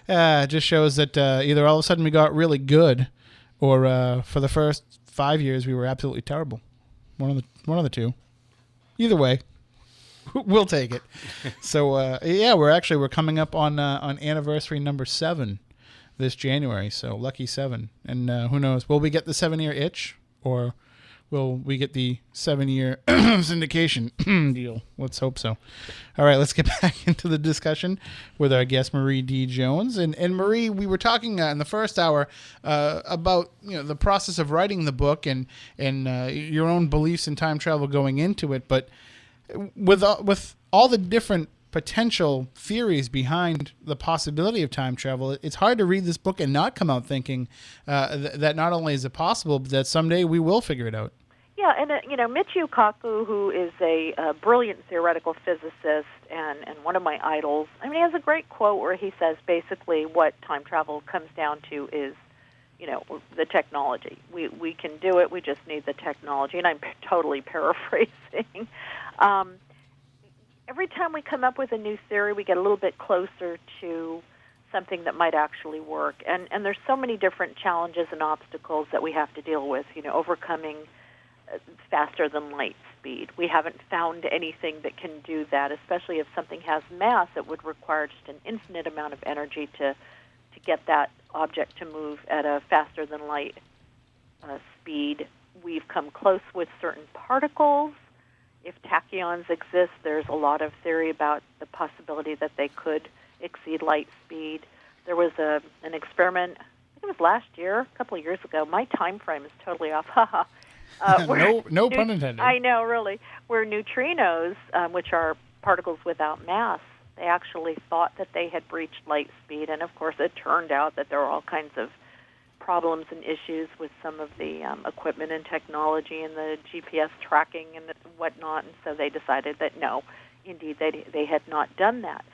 it just shows that either all of a sudden we got really good, or for the first 5 years we were absolutely terrible. One of the two. Either way, we'll take it. So we're coming up on anniversary number 7 this January. So lucky 7. And who knows? Will we get the 7-year itch? Or will we get the 7-year syndication deal? Let's hope so. All right, let's get back into the discussion with our guest, Marie D. Jones. And Marie, we were talking in the first hour about the process of writing the book and your own beliefs in time travel going into it. But with all the different potential theories behind the possibility of time travel, it's hard to read this book and not come out thinking that not only is it possible, but that someday we will figure it out. Yeah, and Michio Kaku, who is a brilliant theoretical physicist and one of my idols, he has a great quote where he says basically what time travel comes down to is, the technology. We can do it, we just need the technology, and I'm totally paraphrasing. Every time we come up with a new theory, we get a little bit closer to something that might actually work. And there's so many different challenges and obstacles that we have to deal with, overcoming faster than light speed. We haven't found anything that can do that, especially if something has mass. It would require just an infinite amount of energy to get that object to move at a faster than light speed. We've come close with certain particles if tachyons exist, there's a lot of theory about the possibility that they could exceed light speed. There was an experiment, I think it was last year, a couple of years ago. My time frame is totally off. No pun intended. I know, really. Where neutrinos, which are particles without mass, they actually thought that they had breached light speed, and of course it turned out that there were all kinds of problems and issues with some of the equipment and technology and the GPS tracking and whatnot, and so they decided that no, indeed they had not done that.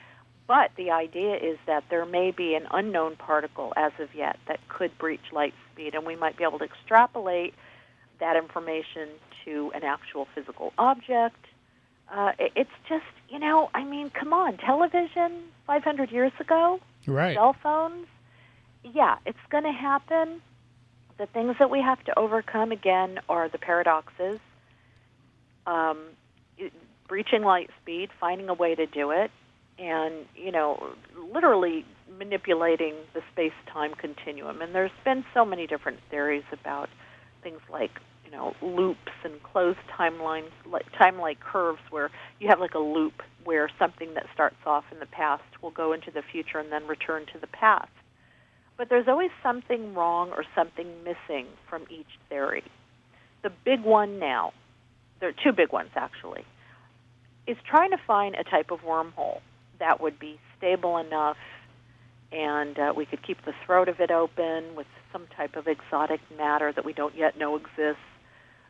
But the idea is that there may be an unknown particle as of yet that could breach light speed, and we might be able to extrapolate that information to an actual physical object. It's just, I mean, come on, television 500 years ago, right? Cell phones, yeah, it's going to happen. The things that we have to overcome, again, are the paradoxes, breaching light speed, finding a way to do it, and, literally manipulating the space-time continuum. And there's been so many different theories about things like, loops and closed timelines, time-like curves where you have like a loop where something that starts off in the past will go into the future and then return to the past. But there's always something wrong or something missing from each theory. The big one now, there are two big ones actually, is trying to find a type of wormhole that would be stable enough and we could keep the throat of it open with some type of exotic matter that we don't yet know exists,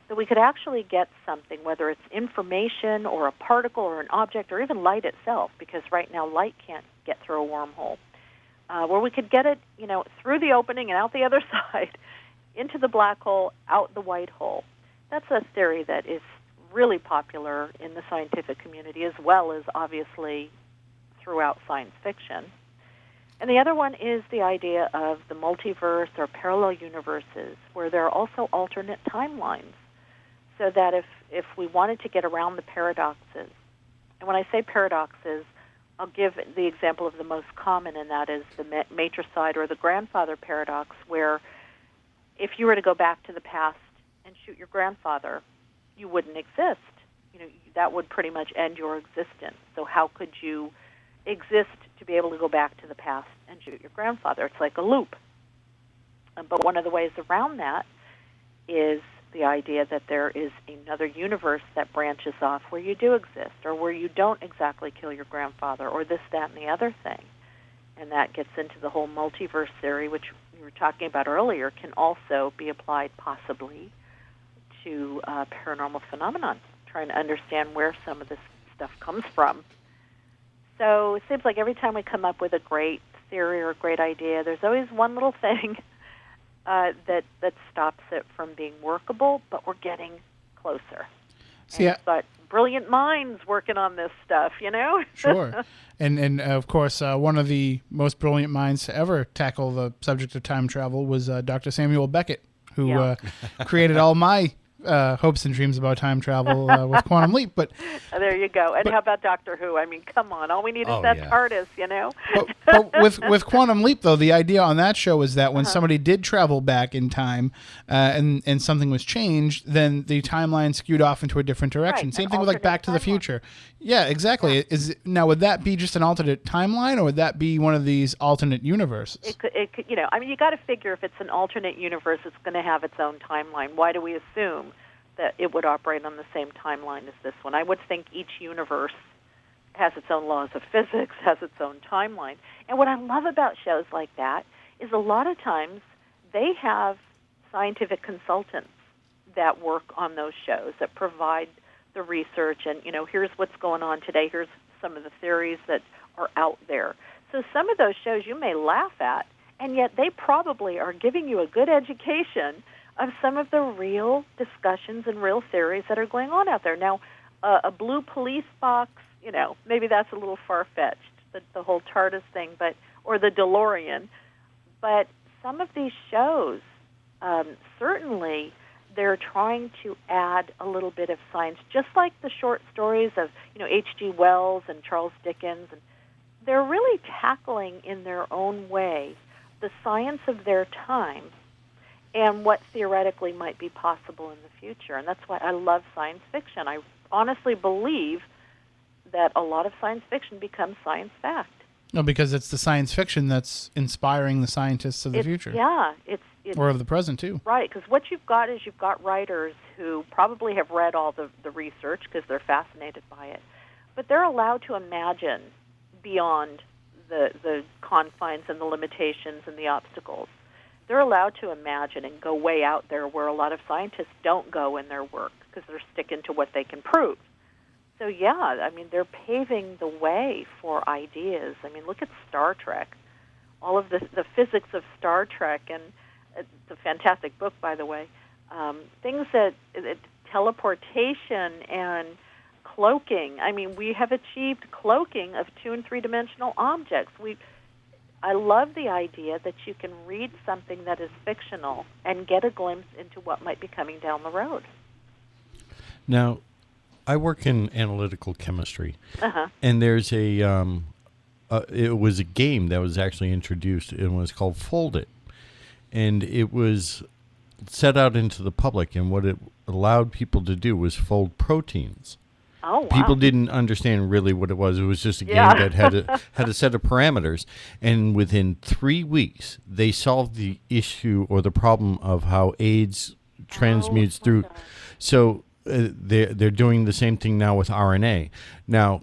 that we could actually get something, whether it's information or a particle or an object or even light itself, because right now light can't get through a wormhole, where we could get it, through the opening and out the other side, into the black hole, out the white hole. That's a theory that is really popular in the scientific community as well as obviously throughout science fiction. And the other one is the idea of the multiverse or parallel universes, where there are also alternate timelines. So that if we wanted to get around the paradoxes, and when I say paradoxes, I'll give the example of the most common, and that is the matricide or the grandfather paradox, where if you were to go back to the past and shoot your grandfather, you wouldn't exist. That would pretty much end your existence. So how could you exist to be able to go back to the past and shoot your grandfather? It's like a loop. But one of the ways around that is the idea that there is another universe that branches off where you do exist, or where you don't exactly kill your grandfather, or this, that, and the other thing. And that gets into the whole multiverse theory, which we were talking about earlier, can also be applied possibly to paranormal phenomenon, trying to understand where some of this stuff comes from. So it seems like every time we come up with a great theory or a great idea, there's always one little thing that stops it from being workable, but we're getting closer. But brilliant minds working on this stuff, Sure. And of course, one of the most brilliant minds to ever tackle the subject of time travel was Dr. Samuel Beckett, who created all my hopes and dreams about time travel with Quantum Leap. But there you go. And how about Doctor Who? I mean, come on. All we need is that TARDIS, But with Quantum Leap, though, the idea on that show is that when somebody did travel back in time and something was changed, then the timeline skewed off into a different direction. Same thing with like Back to the Future. Yeah, exactly. Yeah. Now, would that be just an alternate timeline, or would that be one of these alternate universes? It could, I mean, you got to figure if it's an alternate universe, it's going to have its own timeline. Why do we assume that it would operate on the same timeline as this one? I would think each universe has its own laws of physics, has its own timeline. And what I love about shows like that is a lot of times they have scientific consultants that work on those shows, that provide the research and, here's what's going on today, here's some of the theories that are out there. So some of those shows you may laugh at, and yet they probably are giving you a good education of some of the real discussions and real theories that are going on out there. Now, a blue police box, maybe that's a little far-fetched, the whole TARDIS thing, or the DeLorean. But some of these shows, certainly they're trying to add a little bit of science, just like the short stories of, H.G. Wells and Charles Dickens. And they're really tackling in their own way the science of their time and what theoretically might be possible in the future. And that's why I love science fiction. I honestly believe that a lot of science fiction becomes science fact. No, because it's the science fiction that's inspiring the scientists of the future. Yeah, it's or of the present, too. Right, because what you've got is you've got writers who probably have read all the research because they're fascinated by it, but they're allowed to imagine beyond the confines and the limitations and the obstacles. They're allowed to imagine and go way out there where a lot of scientists don't go in their work because they're sticking to what they can prove. So, yeah, I mean, they're paving the way for ideas. I mean, look at Star Trek. All of the physics of Star Trek, and it's a fantastic book, by the way. Things that teleportation and cloaking. I mean, we have achieved cloaking of 2- and 3-dimensional objects. I love the idea that you can read something that is fictional and get a glimpse into what might be coming down the road. Now, I work in analytical chemistry, Uh-huh. and there's it was a game that was actually introduced, and it was called Fold It, and it was set out into the public, and what it allowed people to do was fold proteins. Oh, wow. People didn't understand really what it was. It was just a game that had a set of parameters, and within 3 weeks, they solved the issue or the problem of how AIDS transmutes through. So they're doing the same thing now with RNA. Now,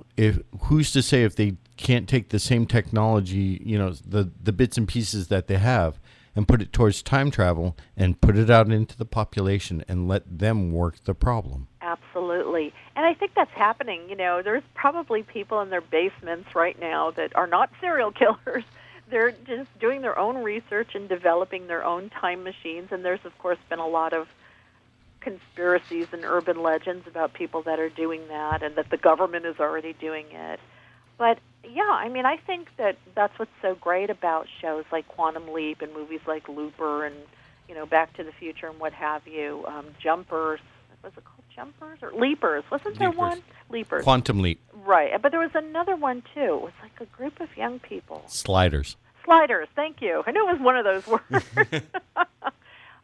who's to say if they can't take the same technology, the bits and pieces that they have, and put it towards time travel and put it out into the population and let them work the problem? Absolutely. And I think that's happening. There's probably people in their basements right now that are not serial killers. They're just doing their own research and developing their own time machines. And there's, of course, been a lot of conspiracies and urban legends about people that are doing that and that the government is already doing it. But, yeah, I mean, I think that's what's so great about shows like Quantum Leap and movies like Looper and, Back to the Future and what have you. Jumpers. Was it called Jumpers or Leapers? Wasn't there one? Leapers. Quantum Leap. Right. But there was another one, too. It was like a group of young people. Sliders. Sliders. Thank you. I knew it was one of those words.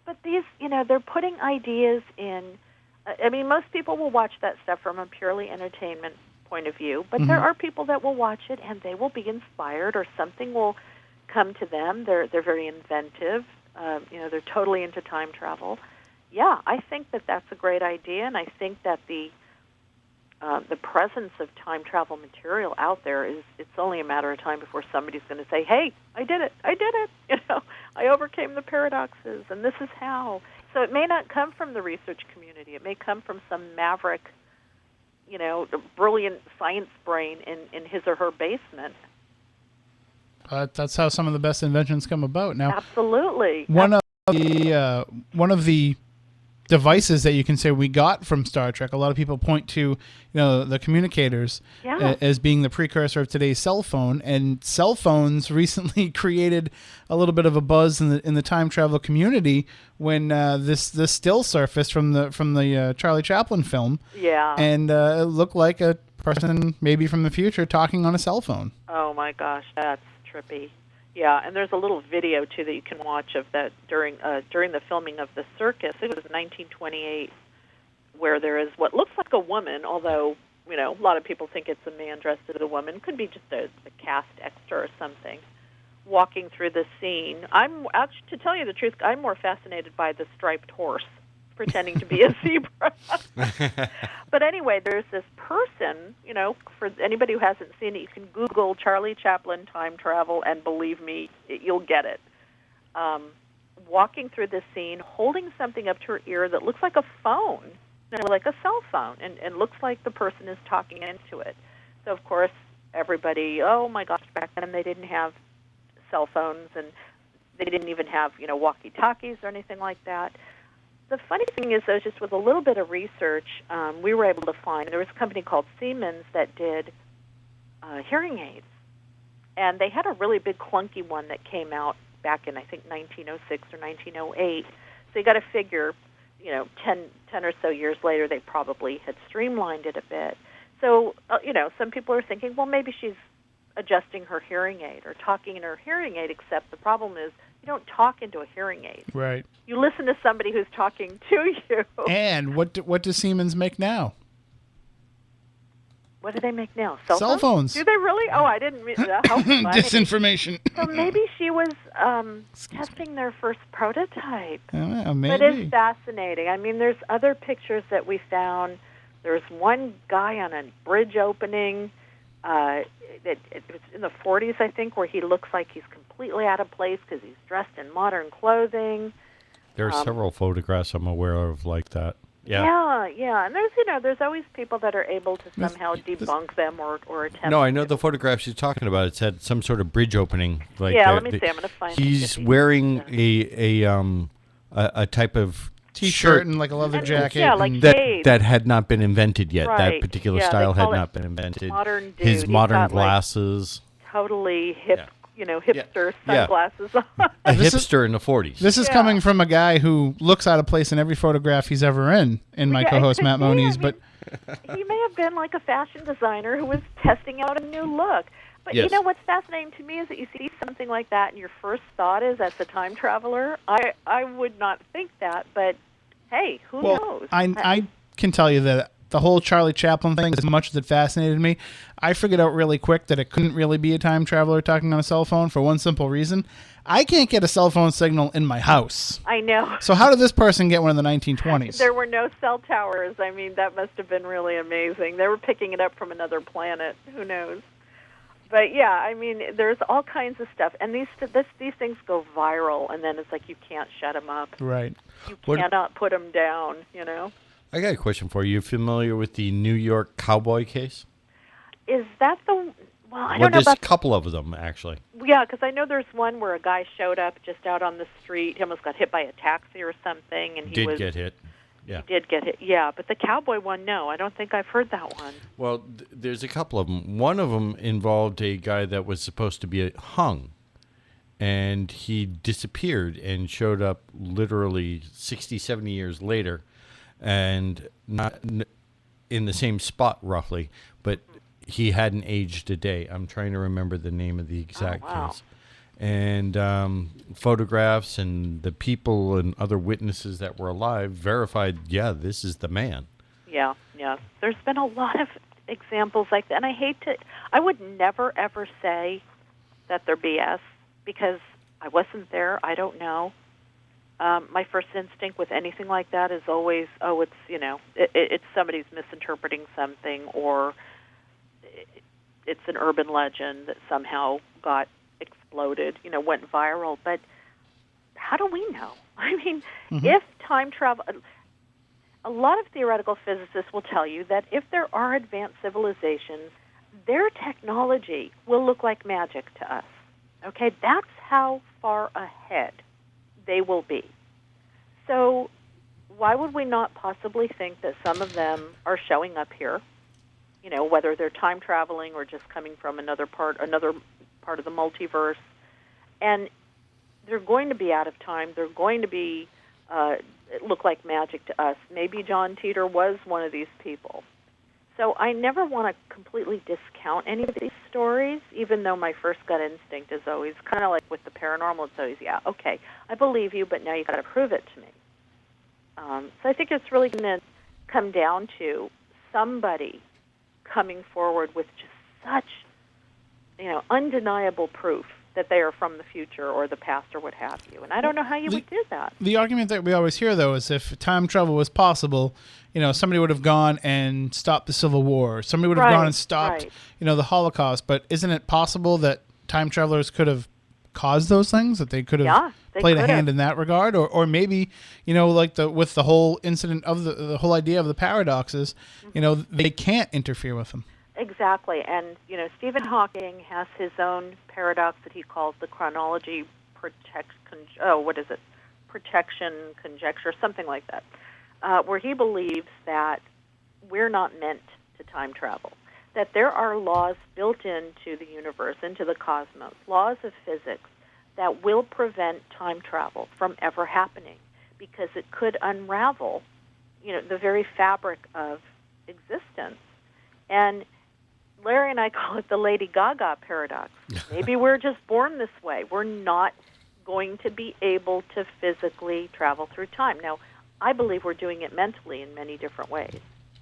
But these, they're putting ideas in. I mean, most people will watch that stuff from a purely entertainment point of view, but there are people that will watch it and they will be inspired, or something will come to them. They're very inventive. They're totally into time travel. Yeah, I think that's a great idea, and I think that the presence of time travel material out there it's only a matter of time before somebody's going to say, "Hey, I did it! I overcame the paradoxes, and this is how." So it may not come from the research community. It may come from some maverick, brilliant science brain in his or her basement. That's how some of the best inventions come about. Now, absolutely. One of the devices that you can say we got from Star Trek, a lot of people point to the communicators as being the precursor of today's cell phone, and cell phones recently created a little bit of a buzz in the time travel community when this still surfaced from the Charlie Chaplin film, and it looked like a person maybe from the future talking on a cell phone. Oh my gosh, that's trippy. Yeah, and there's a little video, too, that you can watch of that during the filming of The Circus. It was 1928, where there is what looks like a woman, although, a lot of people think it's a man dressed as a woman. Could be just a cast extra or something, walking through the scene. To tell you the truth, I'm more fascinated by the striped horse pretending to be a zebra. But anyway, there's this person, for anybody who hasn't seen it, you can Google Charlie Chaplin time travel, and believe me, you'll get it. Walking through this scene, holding something up to her ear that looks like a phone, like a cell phone, and looks like the person is talking into it. So, of course, everybody, oh my gosh, back then they didn't have cell phones, and they didn't even have, walkie-talkies or anything like that. The funny thing is, though, just with a little bit of research, we were able to find there was a company called Siemens that did hearing aids. And they had a really big clunky one that came out back in, I think, 1906 or 1908. So you got to figure, 10 or so years later, they probably had streamlined it a bit. So, some people are thinking, well, maybe she's adjusting her hearing aid or talking in her hearing aid, except the problem is you don't talk into a hearing aid. Right. You listen to somebody who's talking to you. And what does Siemens make now? What do they make now? Cell phones. Do they really? Oh, I didn't read that. How funny. Disinformation. So maybe she was testing their first prototype. Maybe. But it's fascinating. I mean, there's other pictures that we found. There's one guy on a bridge opening. It was in the 40s, I think, where he looks like he's completely out of place because he's dressed in modern clothing. There are several photographs I'm aware of like that. Yeah. And there's always people that are able to somehow debunk them or attempt. No, I know the photographs you're talking about. It said some sort of bridge opening. Like let me see. I'm going to find. He's wearing a type of T-shirt and like a leather jacket. Yeah, like that had not been invented yet. Right. That particular style had not been invented. Modern dude. His modern got, glasses. Totally hip. Hipster sunglasses on. A hipster in the 40s. This is coming from a guy who looks out of place in every photograph he's ever in my co-host Matt Moniz. But he may have been like a fashion designer who was testing out a new look. But Yes. What's fascinating to me is that you see something like that and your first thought is, as a time traveler, I would not think that. But, hey, who knows? I can tell you that the whole Charlie Chaplin thing, as much as it fascinated me, I figured out really quick that it couldn't really be a time traveler talking on a cell phone for one simple reason. I can't get a cell phone signal in my house. I know. So how did this person get one in the 1920s? There were no cell towers. I mean, that must have been really amazing. They were picking it up from another planet. Who knows? But, yeah, I mean, there's all kinds of stuff. And these things go viral, and then it's like you can't shut them up. Right. You cannot put them down, I got a question for you. You familiar with the New York cowboy case? Is that the... Well, I don't know there's about... a couple of them, actually. Yeah, because I know there's one where a guy showed up just out on the street. He almost got hit by a taxi or something. And he did get hit. Yeah. He did get hit, yeah. But the cowboy one, no. I don't think I've heard that one. Well, there's a couple of them. One of them involved a guy that was supposed to be hung. And he disappeared and showed up literally 60, 70 years later. And not in the same spot, roughly, but he hadn't aged a day. I'm trying to remember the name of the exact case. And photographs and the people and other witnesses that were alive verified, this is the man. Yeah. There's been a lot of examples like that. And I would never, ever say that they're BS because I wasn't there. I don't know. My first instinct with anything like that is always, it's somebody's misinterpreting something, or it's an urban legend that somehow got exploded, went viral. But how do we know? I mean, if time travel, a lot of theoretical physicists will tell you that if there are advanced civilizations, their technology will look like magic to us. Okay, that's how far ahead they will be. So why would we not possibly think that some of them are showing up here, whether they're time traveling or just coming from another part of the multiverse, and they're going to be out of time. They're going to be look like magic to us. Maybe John Teeter was one of these people. So I never want to completely discount any of these stories, even though my first gut instinct is always kind of like with the paranormal. It's always, okay, I believe you, but now you've got to prove it to me. So I think it's really going to come down to somebody coming forward with just such, undeniable proof that they are from the future or the past or what have you. And I don't know how you would do that. The argument that we always hear, though, is if time travel was possible, somebody would have gone and stopped the Civil War. Somebody would have gone and stopped, the Holocaust. But isn't it possible that time travelers could have caused those things, that they could have played a hand in that regard? Or maybe, like with the whole incident of the whole idea of the paradoxes, they can't interfere with them. Exactly. And, Stephen Hawking has his own paradox that he calls the chronology protection conjecture, something like that, where he believes that we're not meant to time travel, that there are laws built into the universe, into the cosmos, laws of physics that will prevent time travel from ever happening because it could unravel, the very fabric of existence. And Larry and I call it the Lady Gaga paradox. Maybe we're just born this way. We're not going to be able to physically travel through time. Now, I believe we're doing it mentally in many different ways.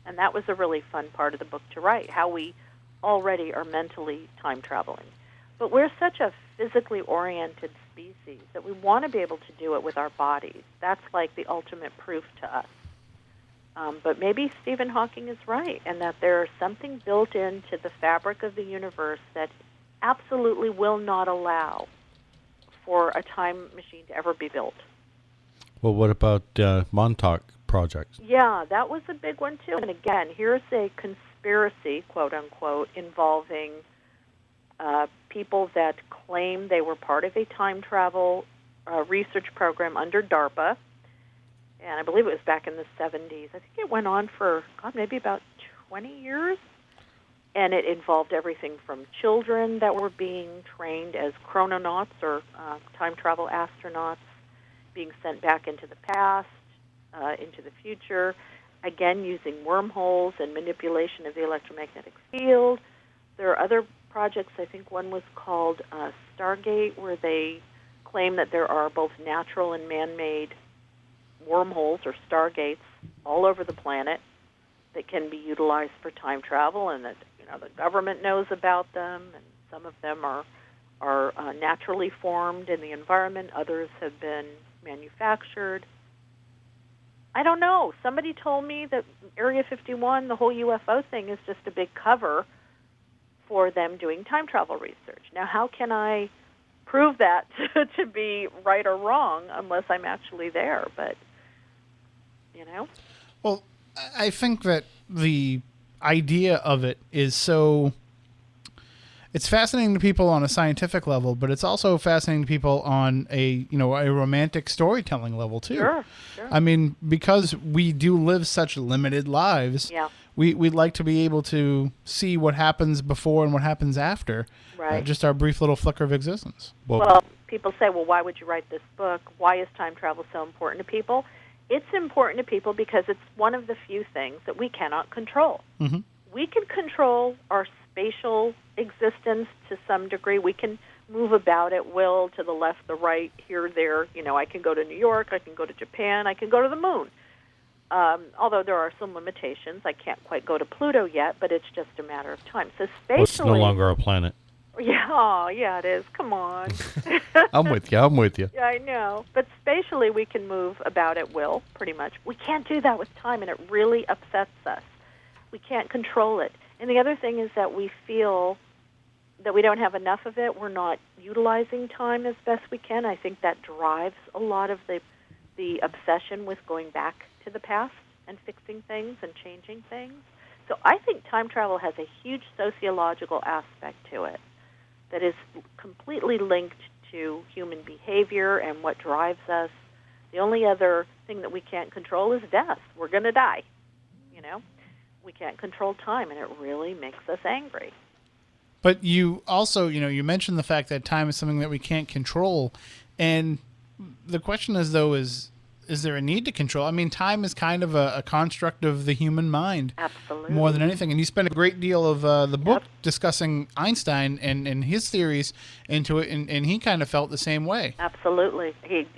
And that was a really fun part of the book to write, how we already are mentally time traveling. But we're such a physically oriented species that we want to be able to do it with our bodies. That's like the ultimate proof to us. But maybe Stephen Hawking is right, and that there's something built into the fabric of the universe that absolutely will not allow for a time machine to ever be built. Well, what about Montauk project? Yeah, that was a big one, too. And again, here's a conspiracy, quote-unquote, involving people that claim they were part of a time travel research program under DARPA. And I believe it was back in the 70s. I think it went on for, maybe about 20 years. And it involved everything from children that were being trained as chrononauts or time travel astronauts, being sent back into the past, into the future, again using wormholes and manipulation of the electromagnetic field. There are other projects, I think one was called Stargate, where they claim that there are both natural and man-made wormholes or stargates all over the planet that can be utilized for time travel, and that the government knows about them, and some of them are naturally formed in the environment. Others have been manufactured. I don't know. Somebody told me that Area 51, the whole UFO thing, is just a big cover for them doing time travel research. Now, how can I prove that to be right or wrong unless I'm actually there? But, Well, I think that the idea of it is it's fascinating to people on a scientific level, but it's also fascinating to people on a romantic storytelling level too. Sure. I mean, because we do live such limited lives, we'd like to be able to see what happens before and what happens after, right. Just our brief little flicker of existence. Well, people say, well, why would you write this book? Why is time travel so important to people? It's important to people because it's one of the few things that we cannot control. Mm-hmm. We can control our spatial existence to some degree. We can move about at will to the left, the right, here, there. I can go to New York, I can go to Japan, I can go to the moon. Although there are some limitations. I can't quite go to Pluto yet, but it's just a matter of time. So spatially... Well, it's no longer a planet. Yeah, it is. Come on. I'm with you. Yeah, I know. But spatially, we can move about at will, pretty much. We can't do that with time, and it really upsets us. We can't control it. And the other thing is that we feel that we don't have enough of it. We're not utilizing time as best we can. I think that drives a lot of the obsession with going back to the past and fixing things and changing things. So I think time travel has a huge sociological aspect to it that is completely linked to human behavior and what drives us. The only other thing that we can't control is death. We're going to die, We can't control time, and it really makes us angry. But you also, you mentioned the fact that time is something that we can't control. And the question is, though, is there a need to control? I mean, time is kind of a construct of the human mind. Absolutely. More than anything. And you spend a great deal of the book discussing Einstein and his theories into it, and he kind of felt the same way. Absolutely. It's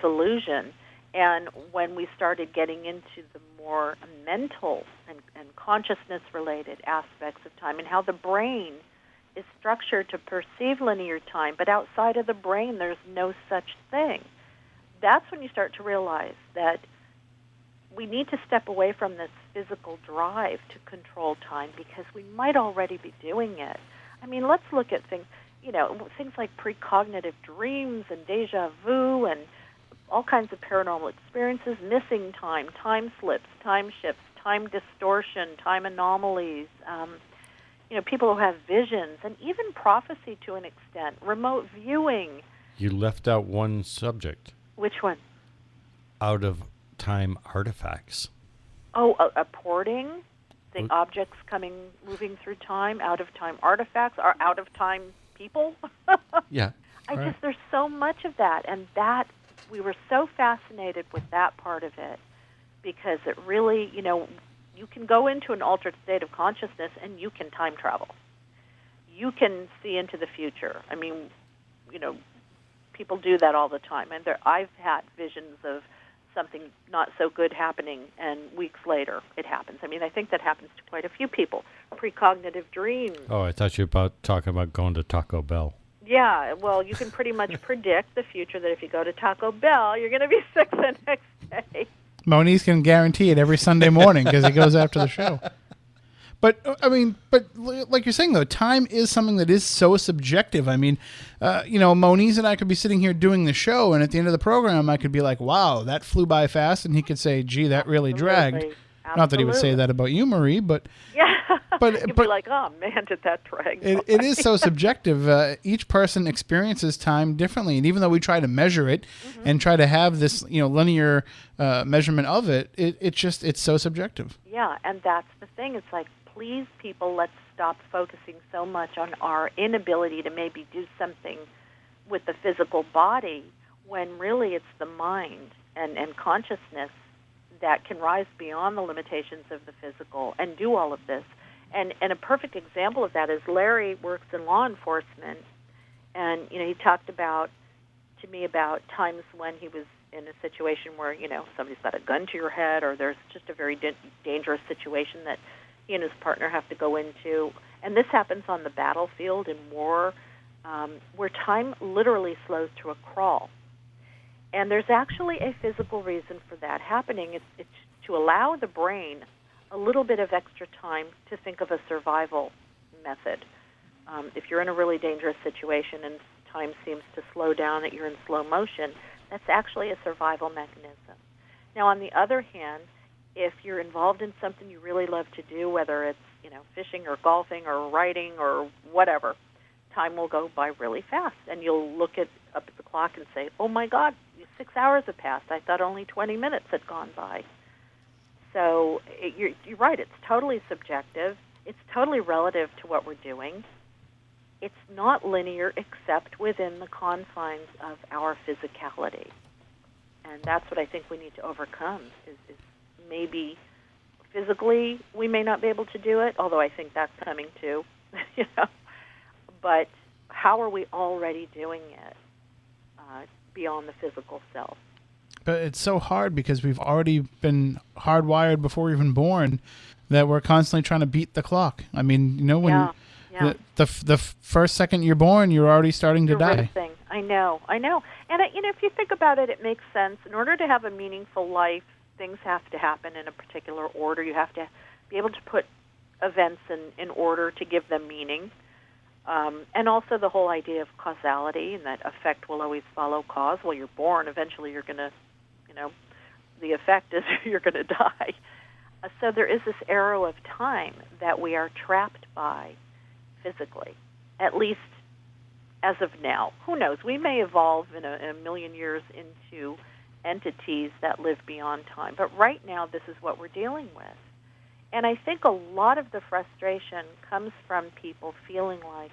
illusion. And when we started getting into the more mental and consciousness-related aspects of time and how the brain is structured to perceive linear time, but outside of the brain there's no such thing, that's when you start to realize that we need to step away from this physical drive to control time because we might already be doing it. I mean, let's look at things, things like precognitive dreams and deja vu and all kinds of paranormal experiences, missing time, time slips, time shifts, time distortion, time anomalies, people who have visions, and even prophecy to an extent, remote viewing. You left out one subject. Which one? Out-of-time artifacts. Oh, porting? Objects moving through time, out-of-time artifacts, or out-of-time people? Yeah. There's so much of that, and that we were so fascinated with that part of it because it really, you can go into an altered state of consciousness and you can time travel. You can see into the future. I mean, people do that all the time. And I've had visions of something not so good happening, and weeks later it happens. I mean, I think that happens to quite a few people. Precognitive dreams. Oh, I thought you were talking about going to Taco Bell. Yeah, well, you can pretty much predict the future that if you go to Taco Bell, you're going to be sick the next day. Moniz can guarantee it every Sunday morning because he goes after the show. But, I mean, like you're saying, though, time is something that is so subjective. I mean, Moniz and I could be sitting here doing the show, and at the end of the program, I could be like, wow, that flew by fast, and he could say, gee, that really dragged. Absolutely. Not that he would say that about you, Marie, but... Yeah, you'd be like, oh, man, did that drag. It is so subjective. Each person experiences time differently, and even though we try to measure it and try to have this, linear measurement of it, it's so subjective. Yeah, and that's the thing. It's like, please, people, let's stop focusing so much on our inability to maybe do something with the physical body when really it's the mind and consciousness that can rise beyond the limitations of the physical and do all of this. And a perfect example of that is Larry works in law enforcement, and he talked to me about times when he was in a situation where somebody's got a gun to your head, or there's just a very dangerous situation that he and his partner have to go into. And this happens on the battlefield in war, where time literally slows to a crawl. And there's actually a physical reason for that happening. It's to allow the brain a little bit of extra time to think of a survival method. If you're in a really dangerous situation and time seems to slow down, that you're in slow motion, that's actually a survival mechanism. Now, on the other hand, if you're involved in something you really love to do, whether it's fishing or golfing or writing or whatever, time will go by really fast, and you'll look up at the clock and say, "Oh my God, 6 hours have passed. I thought only 20 minutes had gone by." So you're right. It's totally subjective. It's totally relative to what we're doing. It's not linear except within the confines of our physicality, and that's what I think we need to overcome. Is maybe physically we may not be able to do it, although I think that's coming too. But how are we already doing it beyond the physical self? But it's so hard because we've already been hardwired before we're even born that we're constantly trying to beat the clock. I mean, when the first second you're born, you're already starting to die. Racing. I know. And if you think about it, it makes sense. In order to have a meaningful life, things have to happen in a particular order. You have to be able to put events in order to give them meaning. And also the whole idea of causality and that effect will always follow cause. Well, you're born, eventually you're going to, the effect is you're going to die. So there is this arrow of time that we are trapped by physically, at least as of now. Who knows? We may evolve in a million years into entities that live beyond time. But right now, this is what we're dealing with. And I think a lot of the frustration comes from people feeling like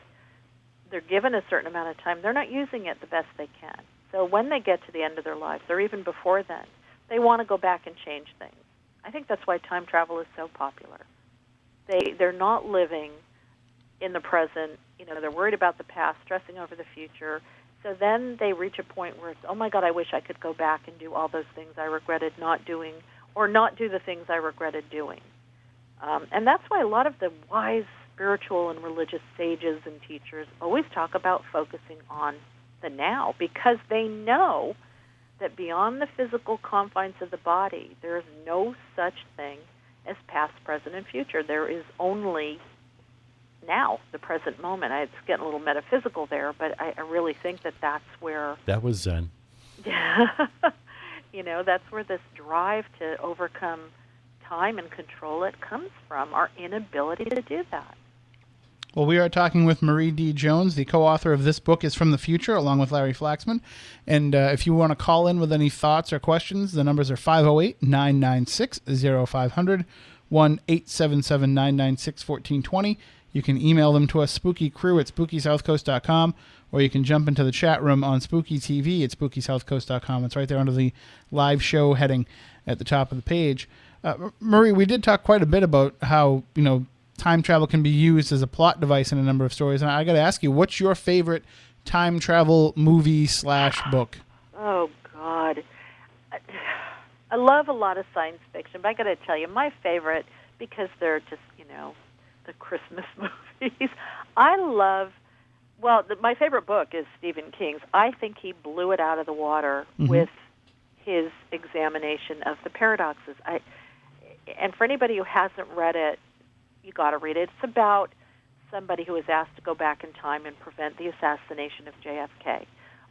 they're given a certain amount of time. They're not using it the best they can. So when they get to the end of their lives, or even before then, they want to go back and change things. I think that's why time travel is so popular. They're not living in the present. They're worried about the past, stressing over the future. So then they reach a point where it's, oh my God, I wish I could go back and do all those things I regretted not doing, or not do the things I regretted doing. And that's why a lot of the wise spiritual and religious sages and teachers always talk about focusing on the now, because they know that beyond the physical confines of the body, there is no such thing as past, present, and future. There is only now, the present moment. It's getting a little metaphysical there, but I really think that's where... That was Zen. That's where this drive to overcome time and control it comes from, our inability to do that. Well, we are talking with Marie D. Jones. The co-author of this book is From the Future, along with Larry Flaxman. And if you want to call in with any thoughts or questions, the numbers are 508-996-0500, 1-877-996-1420. You can email them to us, spookycrew@spookysouthcoast.com, or you can jump into the chat room on Spooky TV at spookysouthcoast.com. It's right there under the live show heading at the top of the page. Marie, we did talk quite a bit about how, time travel can be used as a plot device in a number of stories. And I got to ask you, what's your favorite time travel movie / book? Oh, God. I love a lot of science fiction, but I got to tell you, my favorite, because they're just, the Christmas movies, I love, my favorite book is Stephen King's. I think he blew it out of the water with his examination of the paradoxes. And for anybody who hasn't read it, you got to read it. It's about somebody who was asked to go back in time and prevent the assassination of JFK.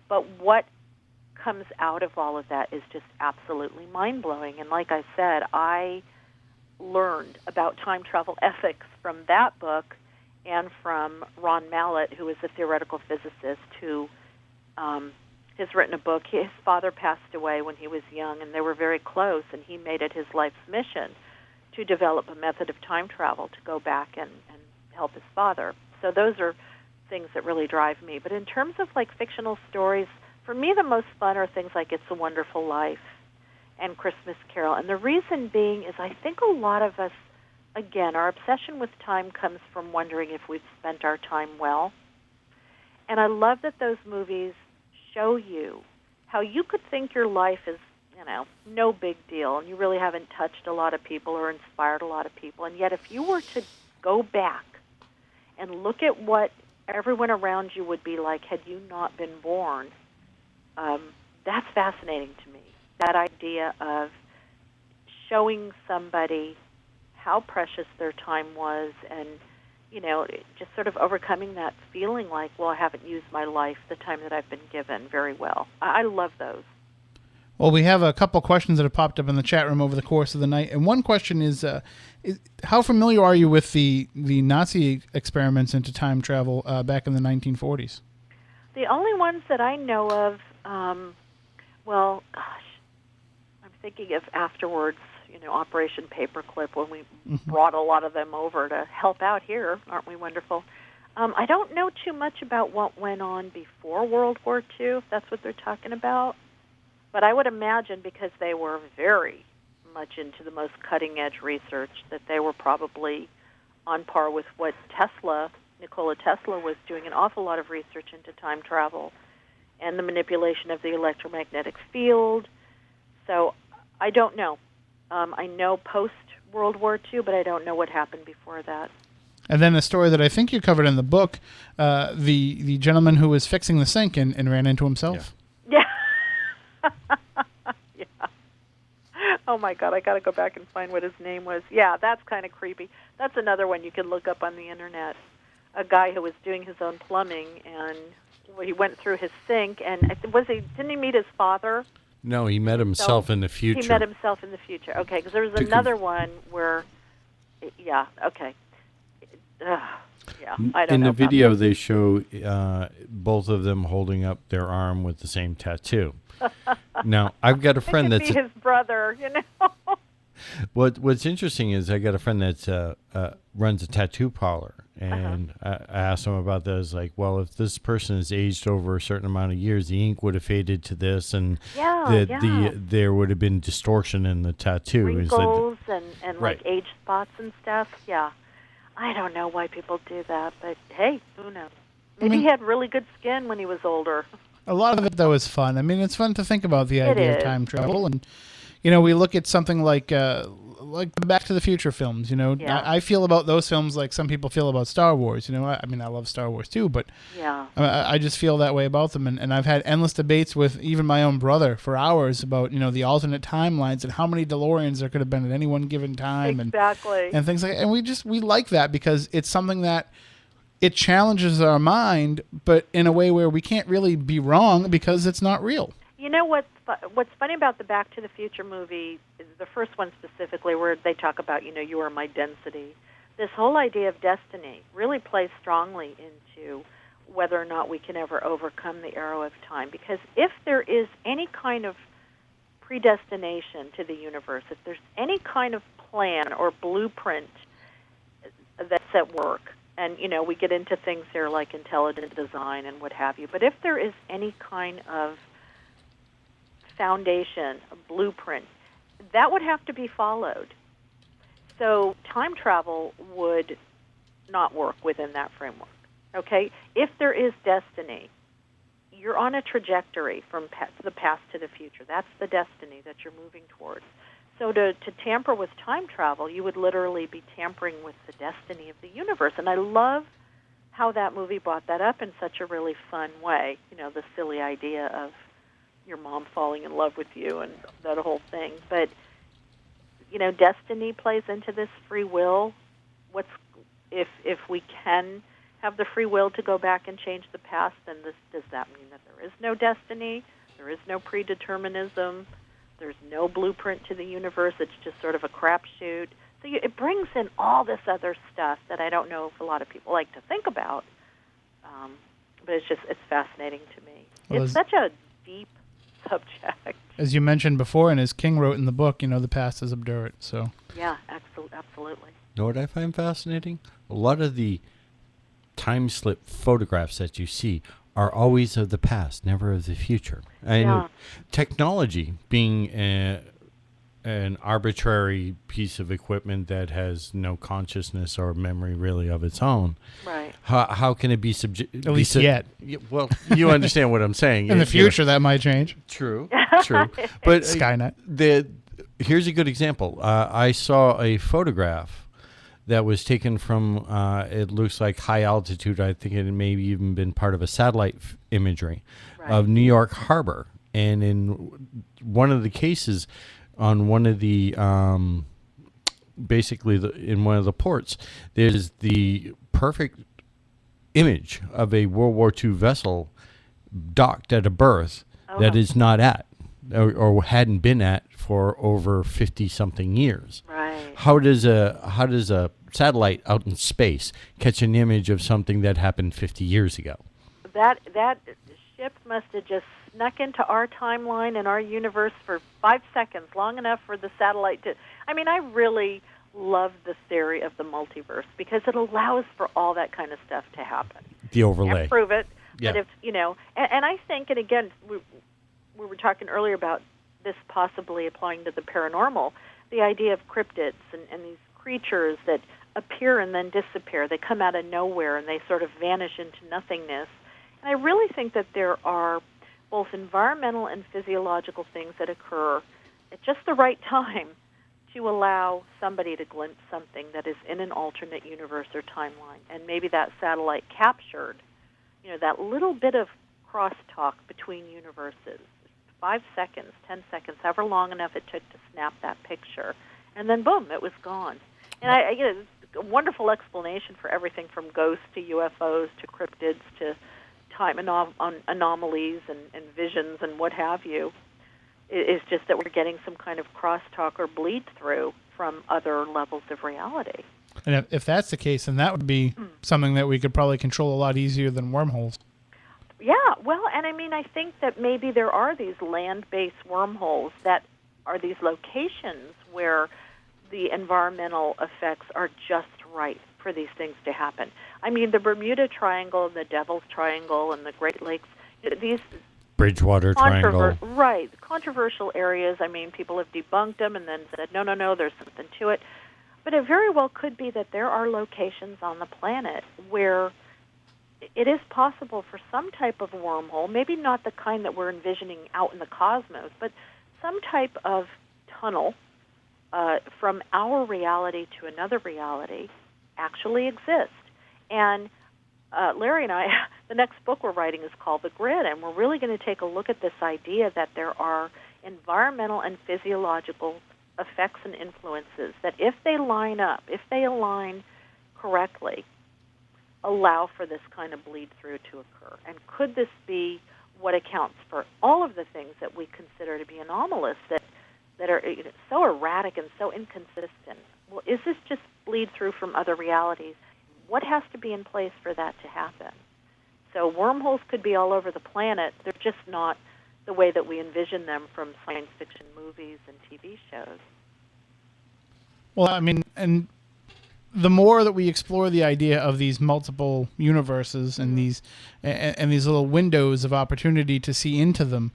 But what comes out of all of that is just absolutely mind-blowing. And like I said, I learned about time travel ethics from that book and from Ron Mallett, who is a theoretical physicist who has written a book. His father passed away when he was young, and they were very close, and he made it his life's mission to develop a method of time travel to go back and help his father. So those are things that really drive me. But in terms of like fictional stories, for me the most fun are things like It's a Wonderful Life and Christmas Carol. And the reason being is I think a lot of us, again, our obsession with time comes from wondering if we've spent our time well. And I love that those movies show you how you could think your life is, no big deal, and you really haven't touched a lot of people or inspired a lot of people. And yet if you were to go back and look at what everyone around you would be like had you not been born, that's fascinating to me. That idea of showing somebody how precious their time was and, just sort of overcoming that feeling like, well, I haven't used my life, the time that I've been given, very well. I love those. Well, we have a couple questions that have popped up in the chat room over the course of the night. And one question is how familiar are you with the Nazi experiments into time travel back in the 1940s? The only ones that I know of, I'm thinking of afterwards, Operation Paperclip, when we brought a lot of them over to help out here. Aren't we wonderful? I don't know too much about what went on before World War II, if that's what they're talking about. But I would imagine, because they were very much into the most cutting-edge research, that they were probably on par with what Nikola Tesla was doing, an awful lot of research into time travel and the manipulation of the electromagnetic field. So I don't know. I know post-World War II, but I don't know what happened before that. And then a story that I think you covered in the book, the gentleman who was fixing the sink and ran into himself. Yeah. Yeah. Oh, my God, I got to go back and find what his name was. Yeah, that's kind of creepy. That's another one you can look up on the Internet. A guy who was doing his own plumbing, and he went through his sink, and didn't he meet his father? No, he met himself in the future. He met himself in the future. Okay, because there was another one where, yeah, okay. Yeah, I don't know. In the video, they show both of them holding up their arm with the same tattoo. Now, I've got a friend that's his brother, What's interesting is I got a friend that runs a tattoo parlor, and I asked him about that. I was like, well, if this person is aged over a certain amount of years, the ink would have faded to this, and there would have been distortion in the tattoo. Wrinkles and right. like age spots and stuff. Yeah, I don't know why people do that, but hey, who knows? Maybe he had really good skin when he was older. A lot of it, though, is fun. I mean, it's fun to think about the idea of time travel. And, we look at something like the Back to the Future films. Yeah. I feel about those films like some people feel about Star Wars. I mean, I love Star Wars, too, but I just feel that way about them. And I've had endless debates with even my own brother for hours about, the alternate timelines and how many DeLoreans there could have been at any one given time. Exactly. And things like that. And we like that because it's something that it challenges our mind, but in a way where we can't really be wrong because it's not real. You know what's funny about the Back to the Future movie is the first one specifically, where they talk about, you are my density. This whole idea of destiny really plays strongly into whether or not we can ever overcome the arrow of time. Because if there is any kind of predestination to the universe, if there's any kind of plan or blueprint that's at work, and, we get into things here like intelligent design and what have you. But if there is any kind of foundation, a blueprint, that would have to be followed. So time travel would not work within that framework. Okay? If there is destiny, you're on a trajectory from the past to the future. That's the destiny that you're moving towards. So to tamper with time travel, you would literally be tampering with the destiny of the universe. And I love how that movie brought that up in such a really fun way. You know, the silly idea of your mom falling in love with you and that whole thing. But, you know, destiny plays into this free will. If we can have the free will to go back and change the past, then does that mean that there is no destiny? There is no predeterminism? There's no blueprint to the universe? It's just sort of a crapshoot? So it brings in all this other stuff that I don't know if a lot of people like to think about, but it's fascinating to me. Well, it's such a deep subject. As you mentioned before, and as King wrote in the book, you know, the past is obdurate. So yeah, absolutely. You know what I find fascinating? A lot of the time slip photographs that you see are always of the past, never of the future. And technology being an arbitrary piece of equipment that has no consciousness or memory really of its own. Right. How can it be At least yet. Well, you understand what I'm saying. In the future, that might change. True. But Skynet. Here's a good example. I saw a photograph that was taken from, it looks like high altitude. I think it may even been part of a satellite imagery of New York Harbor. And in one of the cases, on one of the, in one of the ports, there's the perfect image of a World War II vessel docked at a berth that is not at, or hadn't been at for over 50-something years. Right. How does a satellite out in space catch an image of something that happened 50 years ago? That ship must have just snuck into our timeline and our universe for 5 seconds, long enough for the satellite to... I mean, I really love the theory of the multiverse because it allows for all that kind of stuff to happen. The overlay. Can't prove it, yeah. But if, you know... And I think, and again, we were talking earlier about this possibly applying to the paranormal, the idea of cryptids and these creatures that appear and then disappear. They come out of nowhere and they sort of vanish into nothingness. And I really think that there are both environmental and physiological things that occur at just the right time to allow somebody to glimpse something that is in an alternate universe or timeline. And maybe that satellite captured, you know, that little bit of crosstalk between universes. 5 seconds, 10 seconds, however long enough it took to snap that picture. And then, boom, it was gone. And you know, it's a wonderful explanation for everything from ghosts to UFOs to cryptids to time anomalies and visions and what have you. It's just that we're getting some kind of crosstalk or bleed through from other levels of reality. And if that's the case, then that would be something that we could probably control a lot easier than wormholes. Yeah, well, and I mean, I think that maybe there are these land-based wormholes that are these locations where the environmental effects are just right for these things to happen. I mean, the Bermuda Triangle and the Devil's Triangle and the Great Lakes, these Bridgewater Triangle. Right, controversial areas. I mean, people have debunked them and then said, no, there's something to it. But it very well could be that there are locations on the planet where it is possible for some type of wormhole, maybe not the kind that we're envisioning out in the cosmos, but some type of tunnel from our reality to another reality actually exists. And Larry and I, the next book we're writing is called The Grid, and we're really going to take a look at this idea that there are environmental and physiological effects and influences that if they line up, if they align correctly, allow for this kind of bleed through to occur. And could this be what accounts for all of the things that we consider to be anomalous, that are so erratic and so inconsistent? Well, is this just bleed through from other realities? What has to be in place for that to happen? So wormholes could be all over the planet. They're just not the way that we envision them from science fiction movies and TV shows. Well, I mean, and the more that we explore the idea of these multiple universes and these little windows of opportunity to see into them,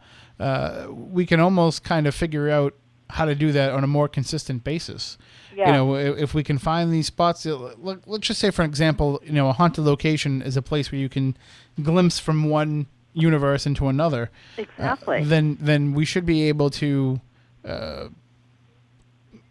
we can almost kind of figure out how to do that on a more consistent basis. Yeah. You know, if we can find these spots, let's just say, for example, you know, a haunted location is a place where you can glimpse from one universe into another, Exactly. then we should be able to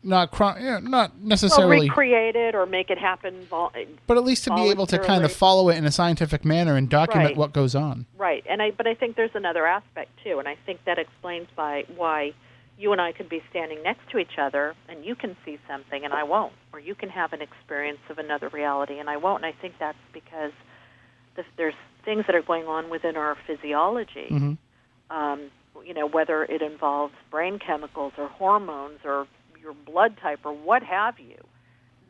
not necessarily recreate it or make it happen, but at least to be able to kind of follow it in a scientific manner and document Right. what goes on. Right, but I think there's another aspect too, and I think that explains why you and I could be standing next to each other, and you can see something and I won't, or you can have an experience of another reality and I won't. And I think that's because there's things that are going on within our physiology. Whether it involves brain chemicals or hormones or your blood type or what have you,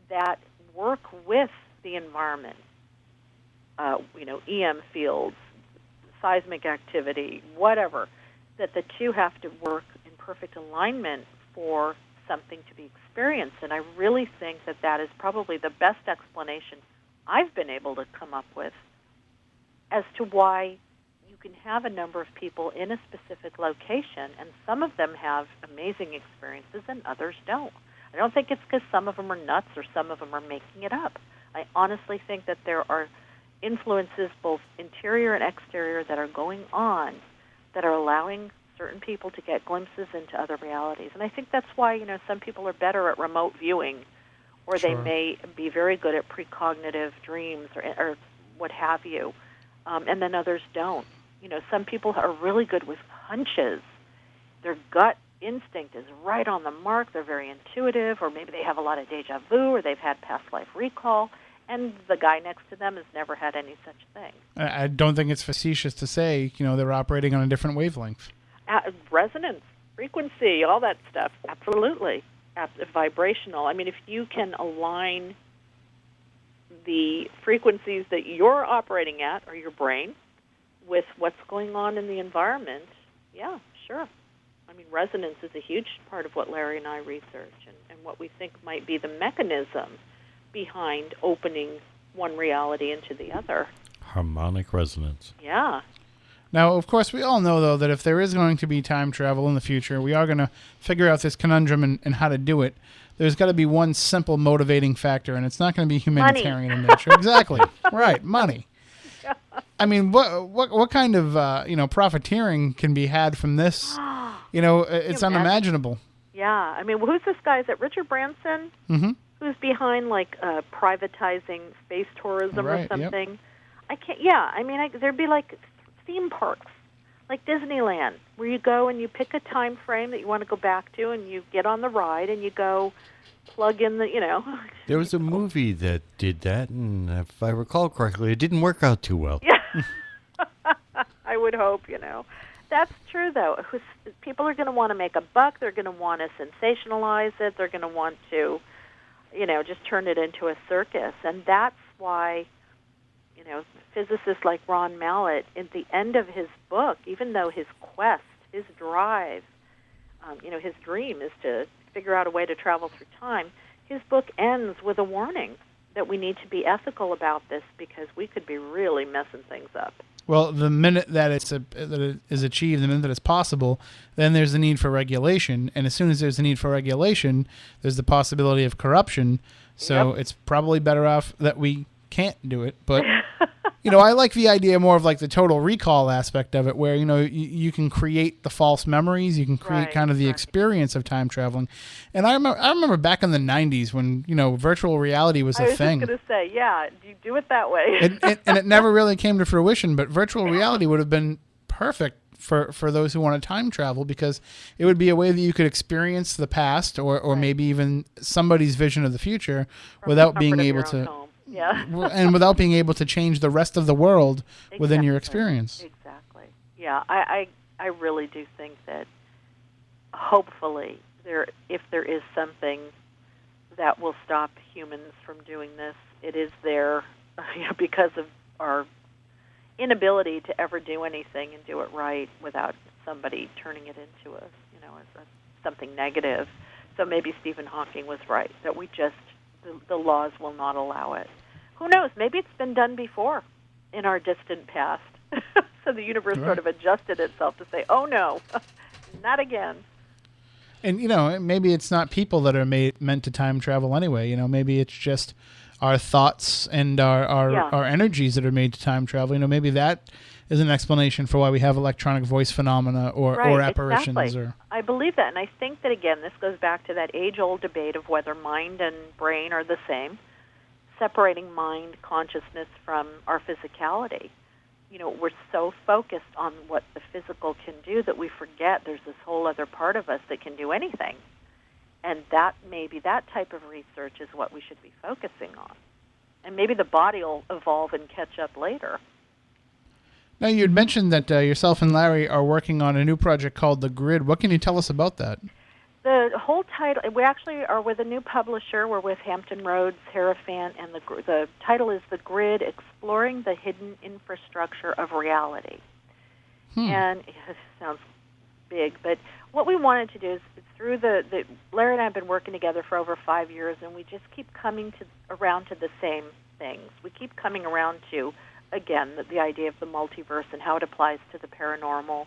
that work with the environment. EM fields, seismic activity, whatever, that the two have to work in perfect alignment for something to be experienced. And I really think that is probably the best explanation I've been able to come up with as to why you can have a number of people in a specific location, and some of them have amazing experiences and others don't. I don't think it's because some of them are nuts or some of them are making it up. I honestly think that there are influences, both interior and exterior, that are going on that are allowing certain people to get glimpses into other realities. And I think that's why, some people are better at remote viewing, or they may be very good at precognitive dreams or what have you, and then others don't. Some people are really good with hunches. Their gut instinct is right on the mark. They're very intuitive, or maybe they have a lot of deja vu, or they've had past life recall, and the guy next to them has never had any such thing. I don't think it's facetious to say, they're operating on a different wavelength. Resonance, frequency, all that stuff, absolutely. Vibrational. I mean, if you can align the frequencies that you're operating at, or your brain, with what's going on in the environment, yeah, sure. I mean, resonance is a huge part of what Larry and I research, and what we think might be the mechanism behind opening one reality into the other. Harmonic resonance. Yeah. Now, of course, we all know, though, that if there is going to be time travel in the future, we are going to figure out this conundrum and how to do it. There's got to be one simple motivating factor, and it's not going to be humanitarian in nature. Exactly. Right, money. I mean, what kind of profiteering can be had from this? It's unimaginable. Yeah, I mean, who's this guy? Is it Richard Branson? Mm-hmm. Who's behind privatizing space tourism or something? Yep. I can't. Yeah, I mean, there'd be like theme parks, like Disneyland, where you go and you pick a time frame that you want to go back to, and you get on the ride and you go plug in the. There was a movie that did that, and if I recall correctly, it didn't work out too well. Yeah. I would hope, That's true, though. People are going to want to make a buck. They're going to want to sensationalize it. They're going to want to, just turn it into a circus. And that's why, physicists like Ron Mallett, at the end of his book, even though his quest, his drive, his dream is to figure out a way to travel through time, his book ends with a warning that we need to be ethical about this because we could be really messing things up. Well, the minute that it is achieved, the minute that it's possible, then there's the need for regulation. And as soon as there's a need for regulation, there's the possibility of corruption. So It's probably better off that we can't do it. But, I like the idea more of like the total recall aspect of it, where, you can create the false memories. You can create kind of the experience of time traveling. And I remember back in the 90s when, virtual reality was a thing. I was just going to say, yeah, you do it that way. and it never really came to fruition, but virtual reality would have been perfect for those who want to time travel, because it would be a way that you could experience the past or maybe even somebody's vision of the future without being able to... Yeah. And without being able to change the rest of the world within your experience. Exactly. Yeah, I really do think that hopefully if there is something that will stop humans from doing this, it is there because of our inability to ever do anything and do it right without somebody turning it into as something negative. So maybe Stephen Hawking was right, that we just the laws will not allow it. Who knows? Maybe it's been done before in our distant past. So the universe sort of adjusted itself to say, oh, no, not again. And, maybe it's not people that are meant to time travel anyway. Maybe it's just our thoughts and our energies that are made to time travel. Maybe that is an explanation for why we have electronic voice phenomena or apparitions. Exactly. I believe that, and I think that, again, this goes back to that age-old debate of whether mind and brain are the same, separating mind consciousness from our physicality. You know, we're so focused on what the physical can do that we forget there's this whole other part of us that can do anything. And that maybe that type of research is what we should be focusing on. And maybe the body will evolve and catch up later. Now, you had mentioned that yourself and Larry are working on a new project called The Grid. What can you tell us about that? The whole title, we actually are with a new publisher. We're with Hampton Roads, Hierophant, and the title is The Grid, Exploring the Hidden Infrastructure of Reality. And it sounds big, but what we wanted to do is through Larry and I have been working together for over 5 years, and we just keep coming around to the same things. We keep coming around to, again, the idea of the multiverse and how it applies to the paranormal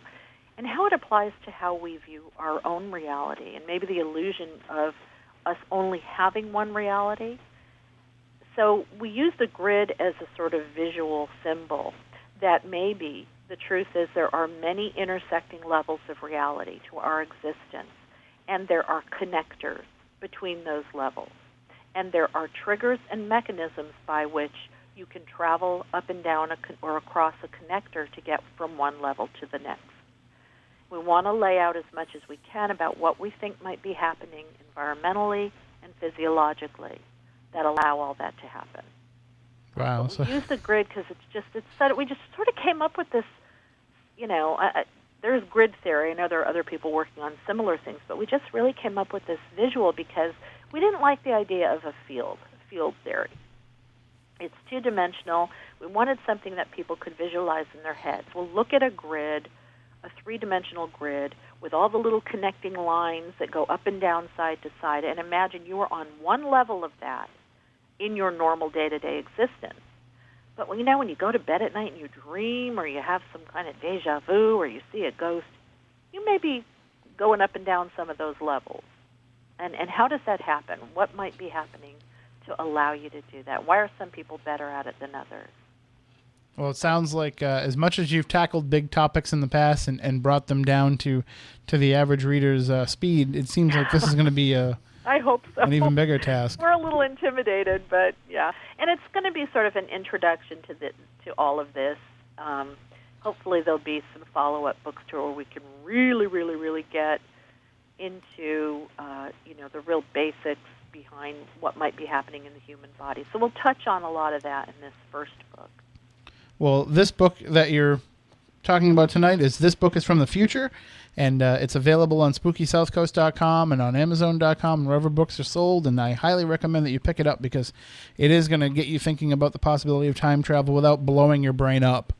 and how it applies to how we view our own reality and maybe the illusion of us only having one reality. So we use the grid as a sort of visual symbol that maybe the truth is there are many intersecting levels of reality to our existence, and there are connectors between those levels. And there are triggers and mechanisms by which you can travel up and down or across a connector to get from one level to the next. We want to lay out as much as we can about what we think might be happening environmentally and physiologically that allow all that to happen. Wow. So we use the grid because we just sort of came up with this, there's grid theory. I know there are other people working on similar things, but we just really came up with this visual because we didn't like the idea of a field theory. It's two-dimensional. We wanted something that people could visualize in their heads. We'll look at a grid, a three-dimensional grid with all the little connecting lines that go up and down, side to side, and imagine you are on one level of that in your normal day-to-day existence. But when you go to bed at night and you dream or you have some kind of deja vu or you see a ghost, you may be going up and down some of those levels. And how does that happen? What might be happening to allow you to do that? Why are some people better at it than others? Well, it sounds like as much as you've tackled big topics in the past and brought them down to the average reader's speed, it seems like this is going to be I hope so. An even bigger task. We're a little intimidated, but yeah. And it's going to be sort of an introduction to all of this. Hopefully there'll be some follow-up books to where we can really, really, really get into, the real basics behind what might be happening in the human body. So we'll touch on a lot of that in this first book. Well, this book that you're talking about tonight this book is from the future, and it's available on SpookySouthcoast.com and on Amazon.com and wherever books are sold, and I highly recommend that you pick it up because it is going to get you thinking about the possibility of time travel without blowing your brain up,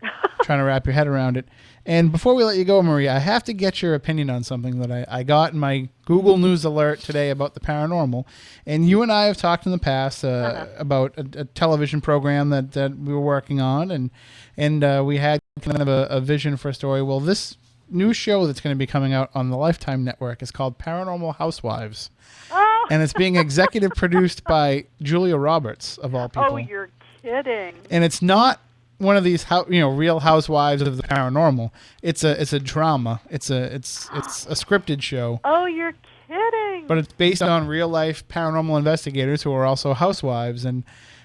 trying to wrap your head around it. And before we let you go, Maria, I have to get your opinion on something that I got in my Google News alert today about the paranormal. And you and I have talked in the past about a television program that we were working on, and we had kind of a vision for a story. Well, this new show that's going to be coming out on the Lifetime Network is called Paranormal Housewives. Oh. And it's being executive produced by Julia Roberts, of all people. Oh, you're kidding. And it's not one of these Real Housewives of the Paranormal. It's a drama. It's a scripted show. Oh, you're kidding. But it's based on real life paranormal investigators who are also housewives, and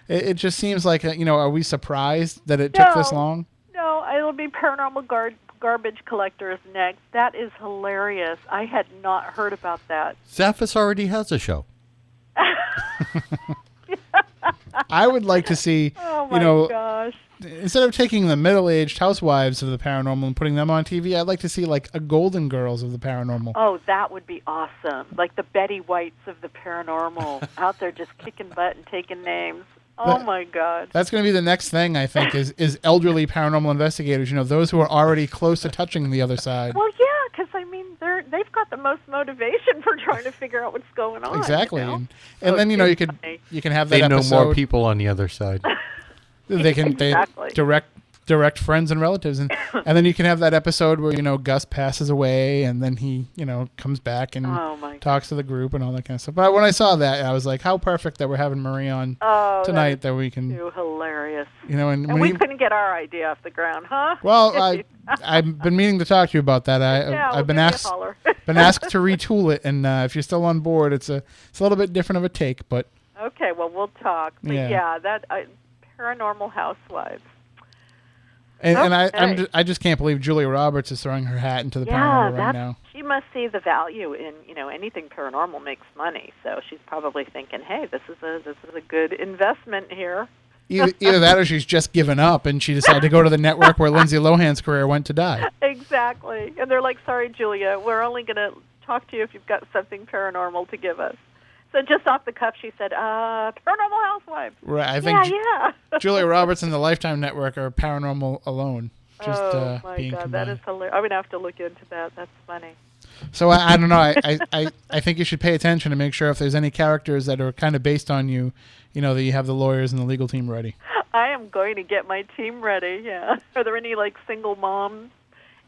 it just seems like are we surprised that it took this long? No, it'll be paranormal garbage collectors next. That is hilarious. I had not heard about that. Zaffis already has a show. I would like to see, oh my gosh. Instead of taking the middle-aged housewives of the paranormal and putting them on TV, I'd like to see like a Golden Girls of the paranormal. Oh, that would be awesome. Like the Betty Whites of the paranormal out there just kicking butt and taking names. Oh my God. That's going to be the next thing, I think, is elderly paranormal investigators, those who are already close to touching the other side. Well, yeah, because they've got the most motivation for trying to figure out what's going on. Exactly. And then you can have that they know episode. more people on the other side. They can exactly. they direct direct friends and relatives, and then you can have that episode where Gus passes away, and then he comes back and talks to the group and all that kind of stuff. But when I saw that, I was like, how perfect that we're having Marie on tonight, that we can. Too hilarious. And we couldn't get our idea off the ground, huh? Well, I've been meaning to talk to you about that. I've been asked to retool it, and if you're still on board, it's a little bit different of a take, but. Okay, well, we'll talk. But that Paranormal Housewives. And I just can't believe Julia Roberts is throwing her hat into the paranormal right now. She must see the value in anything paranormal makes money. So she's probably thinking, hey, this is a good investment here. Either that, or she's just given up and she decided to go to the network where Lindsay Lohan's career went to die. Exactly, and they're like, sorry, Julia, we're only going to talk to you if you've got something paranormal to give us. So just off the cuff, she said, Paranormal Housewives. Right, I think Julia Roberts and the Lifetime Network are paranormal alone. Just, oh, my being God, combined. that is hilarious. I'm going to have to look into that. That's funny. So I don't know. I think you should pay attention to make sure if there's any characters that are kind of based on you, that you have the lawyers and the legal team ready. I am going to get my team ready, yeah. Are there any, single moms?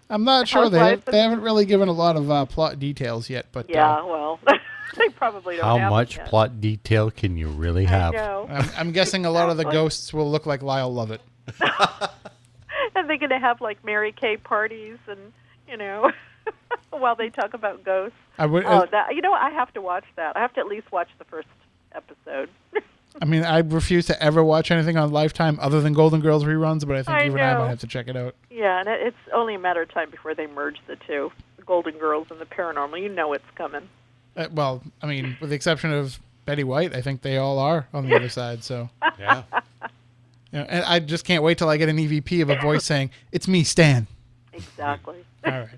I'm not sure. They haven't really given a lot of plot details yet. But yeah, well... They probably don't How have much plot detail can you really have? I know. I'm guessing a lot of the ghosts will look like Lyle Lovett. And they're going to have Mary Kay parties and, while they talk about ghosts. I have to watch that. I have to at least watch the first episode. I mean, I refuse to ever watch anything on Lifetime other than Golden Girls reruns, but I think you and I might have to check it out. Yeah, and it's only a matter of time before they merge the two, the Golden Girls and the paranormal. You know it's coming. Well, I mean, with the exception of Betty White, I think they all are on the other side. So yeah, and I just can't wait till I get an EVP of a voice saying, "It's me, Stan." Exactly. All right.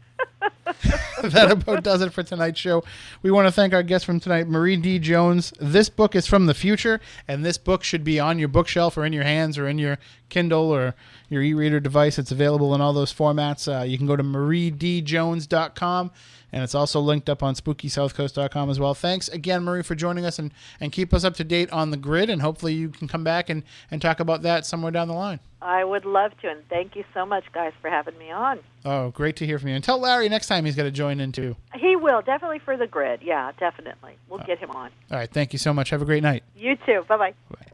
That about does it for tonight's show. We want to thank our guest from tonight, Marie D. Jones. This book is from the future, and this book should be on your bookshelf or in your hands or in your Kindle or your e-reader device. It's available in all those formats. You can go to mariedjones.com. And it's also linked up on SpookySouthcoast.com as well. Thanks again, Marie, for joining us and keep us up to date on the grid. And hopefully you can come back and talk about that somewhere down the line. I would love to. And thank you so much, guys, for having me on. Oh, great to hear from you. And tell Larry next time he's going to join in, too. He will. Definitely for the grid. Yeah, definitely. We'll get him on. All right. Thank you so much. Have a great night. You too. Bye-bye. Bye.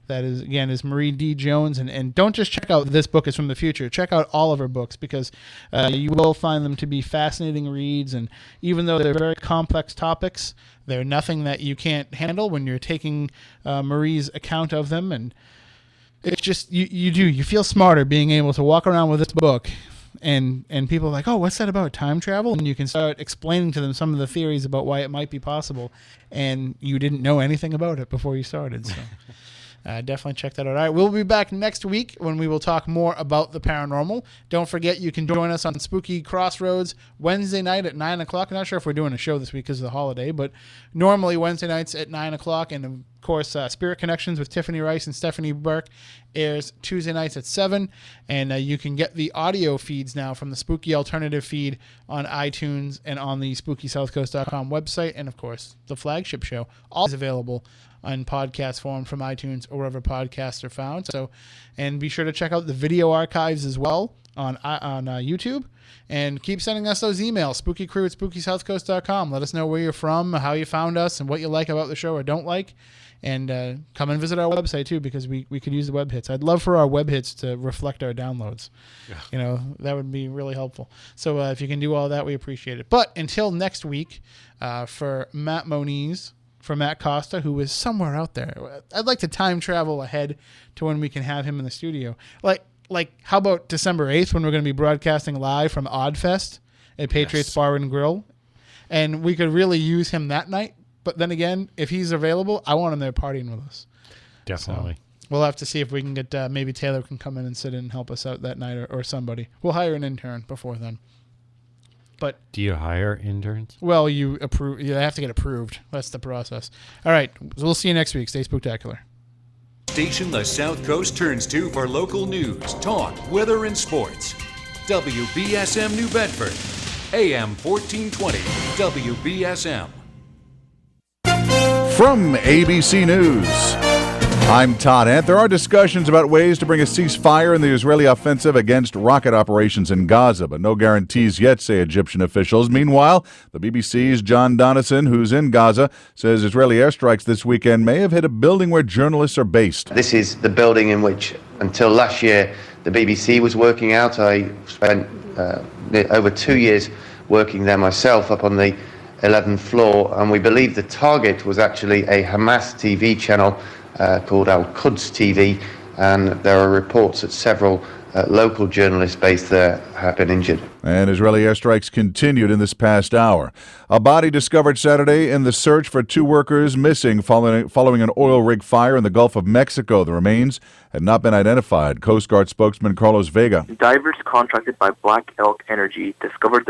That is Marie D. Jones. And don't just check out This Book is from the Future. Check out all of her books because you will find them to be fascinating reads. And even though they're very complex topics, they're nothing that you can't handle when you're taking Marie's account of them. And it's just, you feel smarter being able to walk around with this book. And people are like, oh, what's that about time travel? And you can start explaining to them some of the theories about why it might be possible. And you didn't know anything about it before you started. So. Definitely check that out. All right, we'll be back next week when we will talk more about the paranormal. Don't forget, you can join us on Spooky Crossroads Wednesday night at 9 o'clock. I'm not sure if we're doing a show this week because of the holiday, but normally Wednesday nights at 9 o'clock. And, of course, Spirit Connections with Tiffany Rice and Stephanie Burke airs Tuesday nights at 7. And you can get the audio feeds now from the Spooky Alternative feed on iTunes and on the SpookySouthcoast.com website. And, of course, the flagship show, all is available on podcast form from iTunes or wherever podcasts are found. So, and be sure to check out the video archives as well on YouTube. And keep sending us those emails, spookycrew@SpookySouthcoast.com. Let us know where you're from, how you found us, and what you like about the show or don't like. And come and visit our website, too, because we could use the web hits. I'd love for our web hits to reflect our downloads. Yeah. That would be really helpful. So if you can do all that, we appreciate it. But until next week, for Matt Moniz, for Matt Costa, who is somewhere out there, I'd like to time travel ahead to when we can have him in the studio. Like how about December 8th when we're going to be broadcasting live from Oddfest at Patriots Bar and Grill? And we could really use him that night. But then again, if he's available, I want him there partying with us. Definitely. So we'll have to see if we can get, maybe Taylor can come in and sit in and help us out that night or somebody. We'll hire an intern before then. But do you hire interns? Well, you have to get approved. That's the process. All right. So we'll see you next week. Stay spooktacular. Station the South Coast turns to for local news, talk, weather, and sports. WBSM New Bedford, AM 1420, WBSM. From ABC News, I'm Todd Ant. There are discussions about ways to bring a ceasefire in the Israeli offensive against rocket operations in Gaza, but no guarantees yet, say Egyptian officials. Meanwhile, the BBC's John Donison, who's in Gaza, says Israeli airstrikes this weekend may have hit a building where journalists are based. This is the building in which, until last year, the BBC was working out. I spent over 2 years working there myself, up on the 11th floor, and we believe the target was actually a Hamas TV channel called Al-Quds TV, and there are reports that several local journalists based there have been injured. And Israeli airstrikes continued in this past hour. A body discovered Saturday in the search for 2 workers missing following an oil rig fire in the Gulf of Mexico. The remains had not been identified. Coast Guard spokesman Carlos Vega. Divers contracted by Black Elk Energy discovered the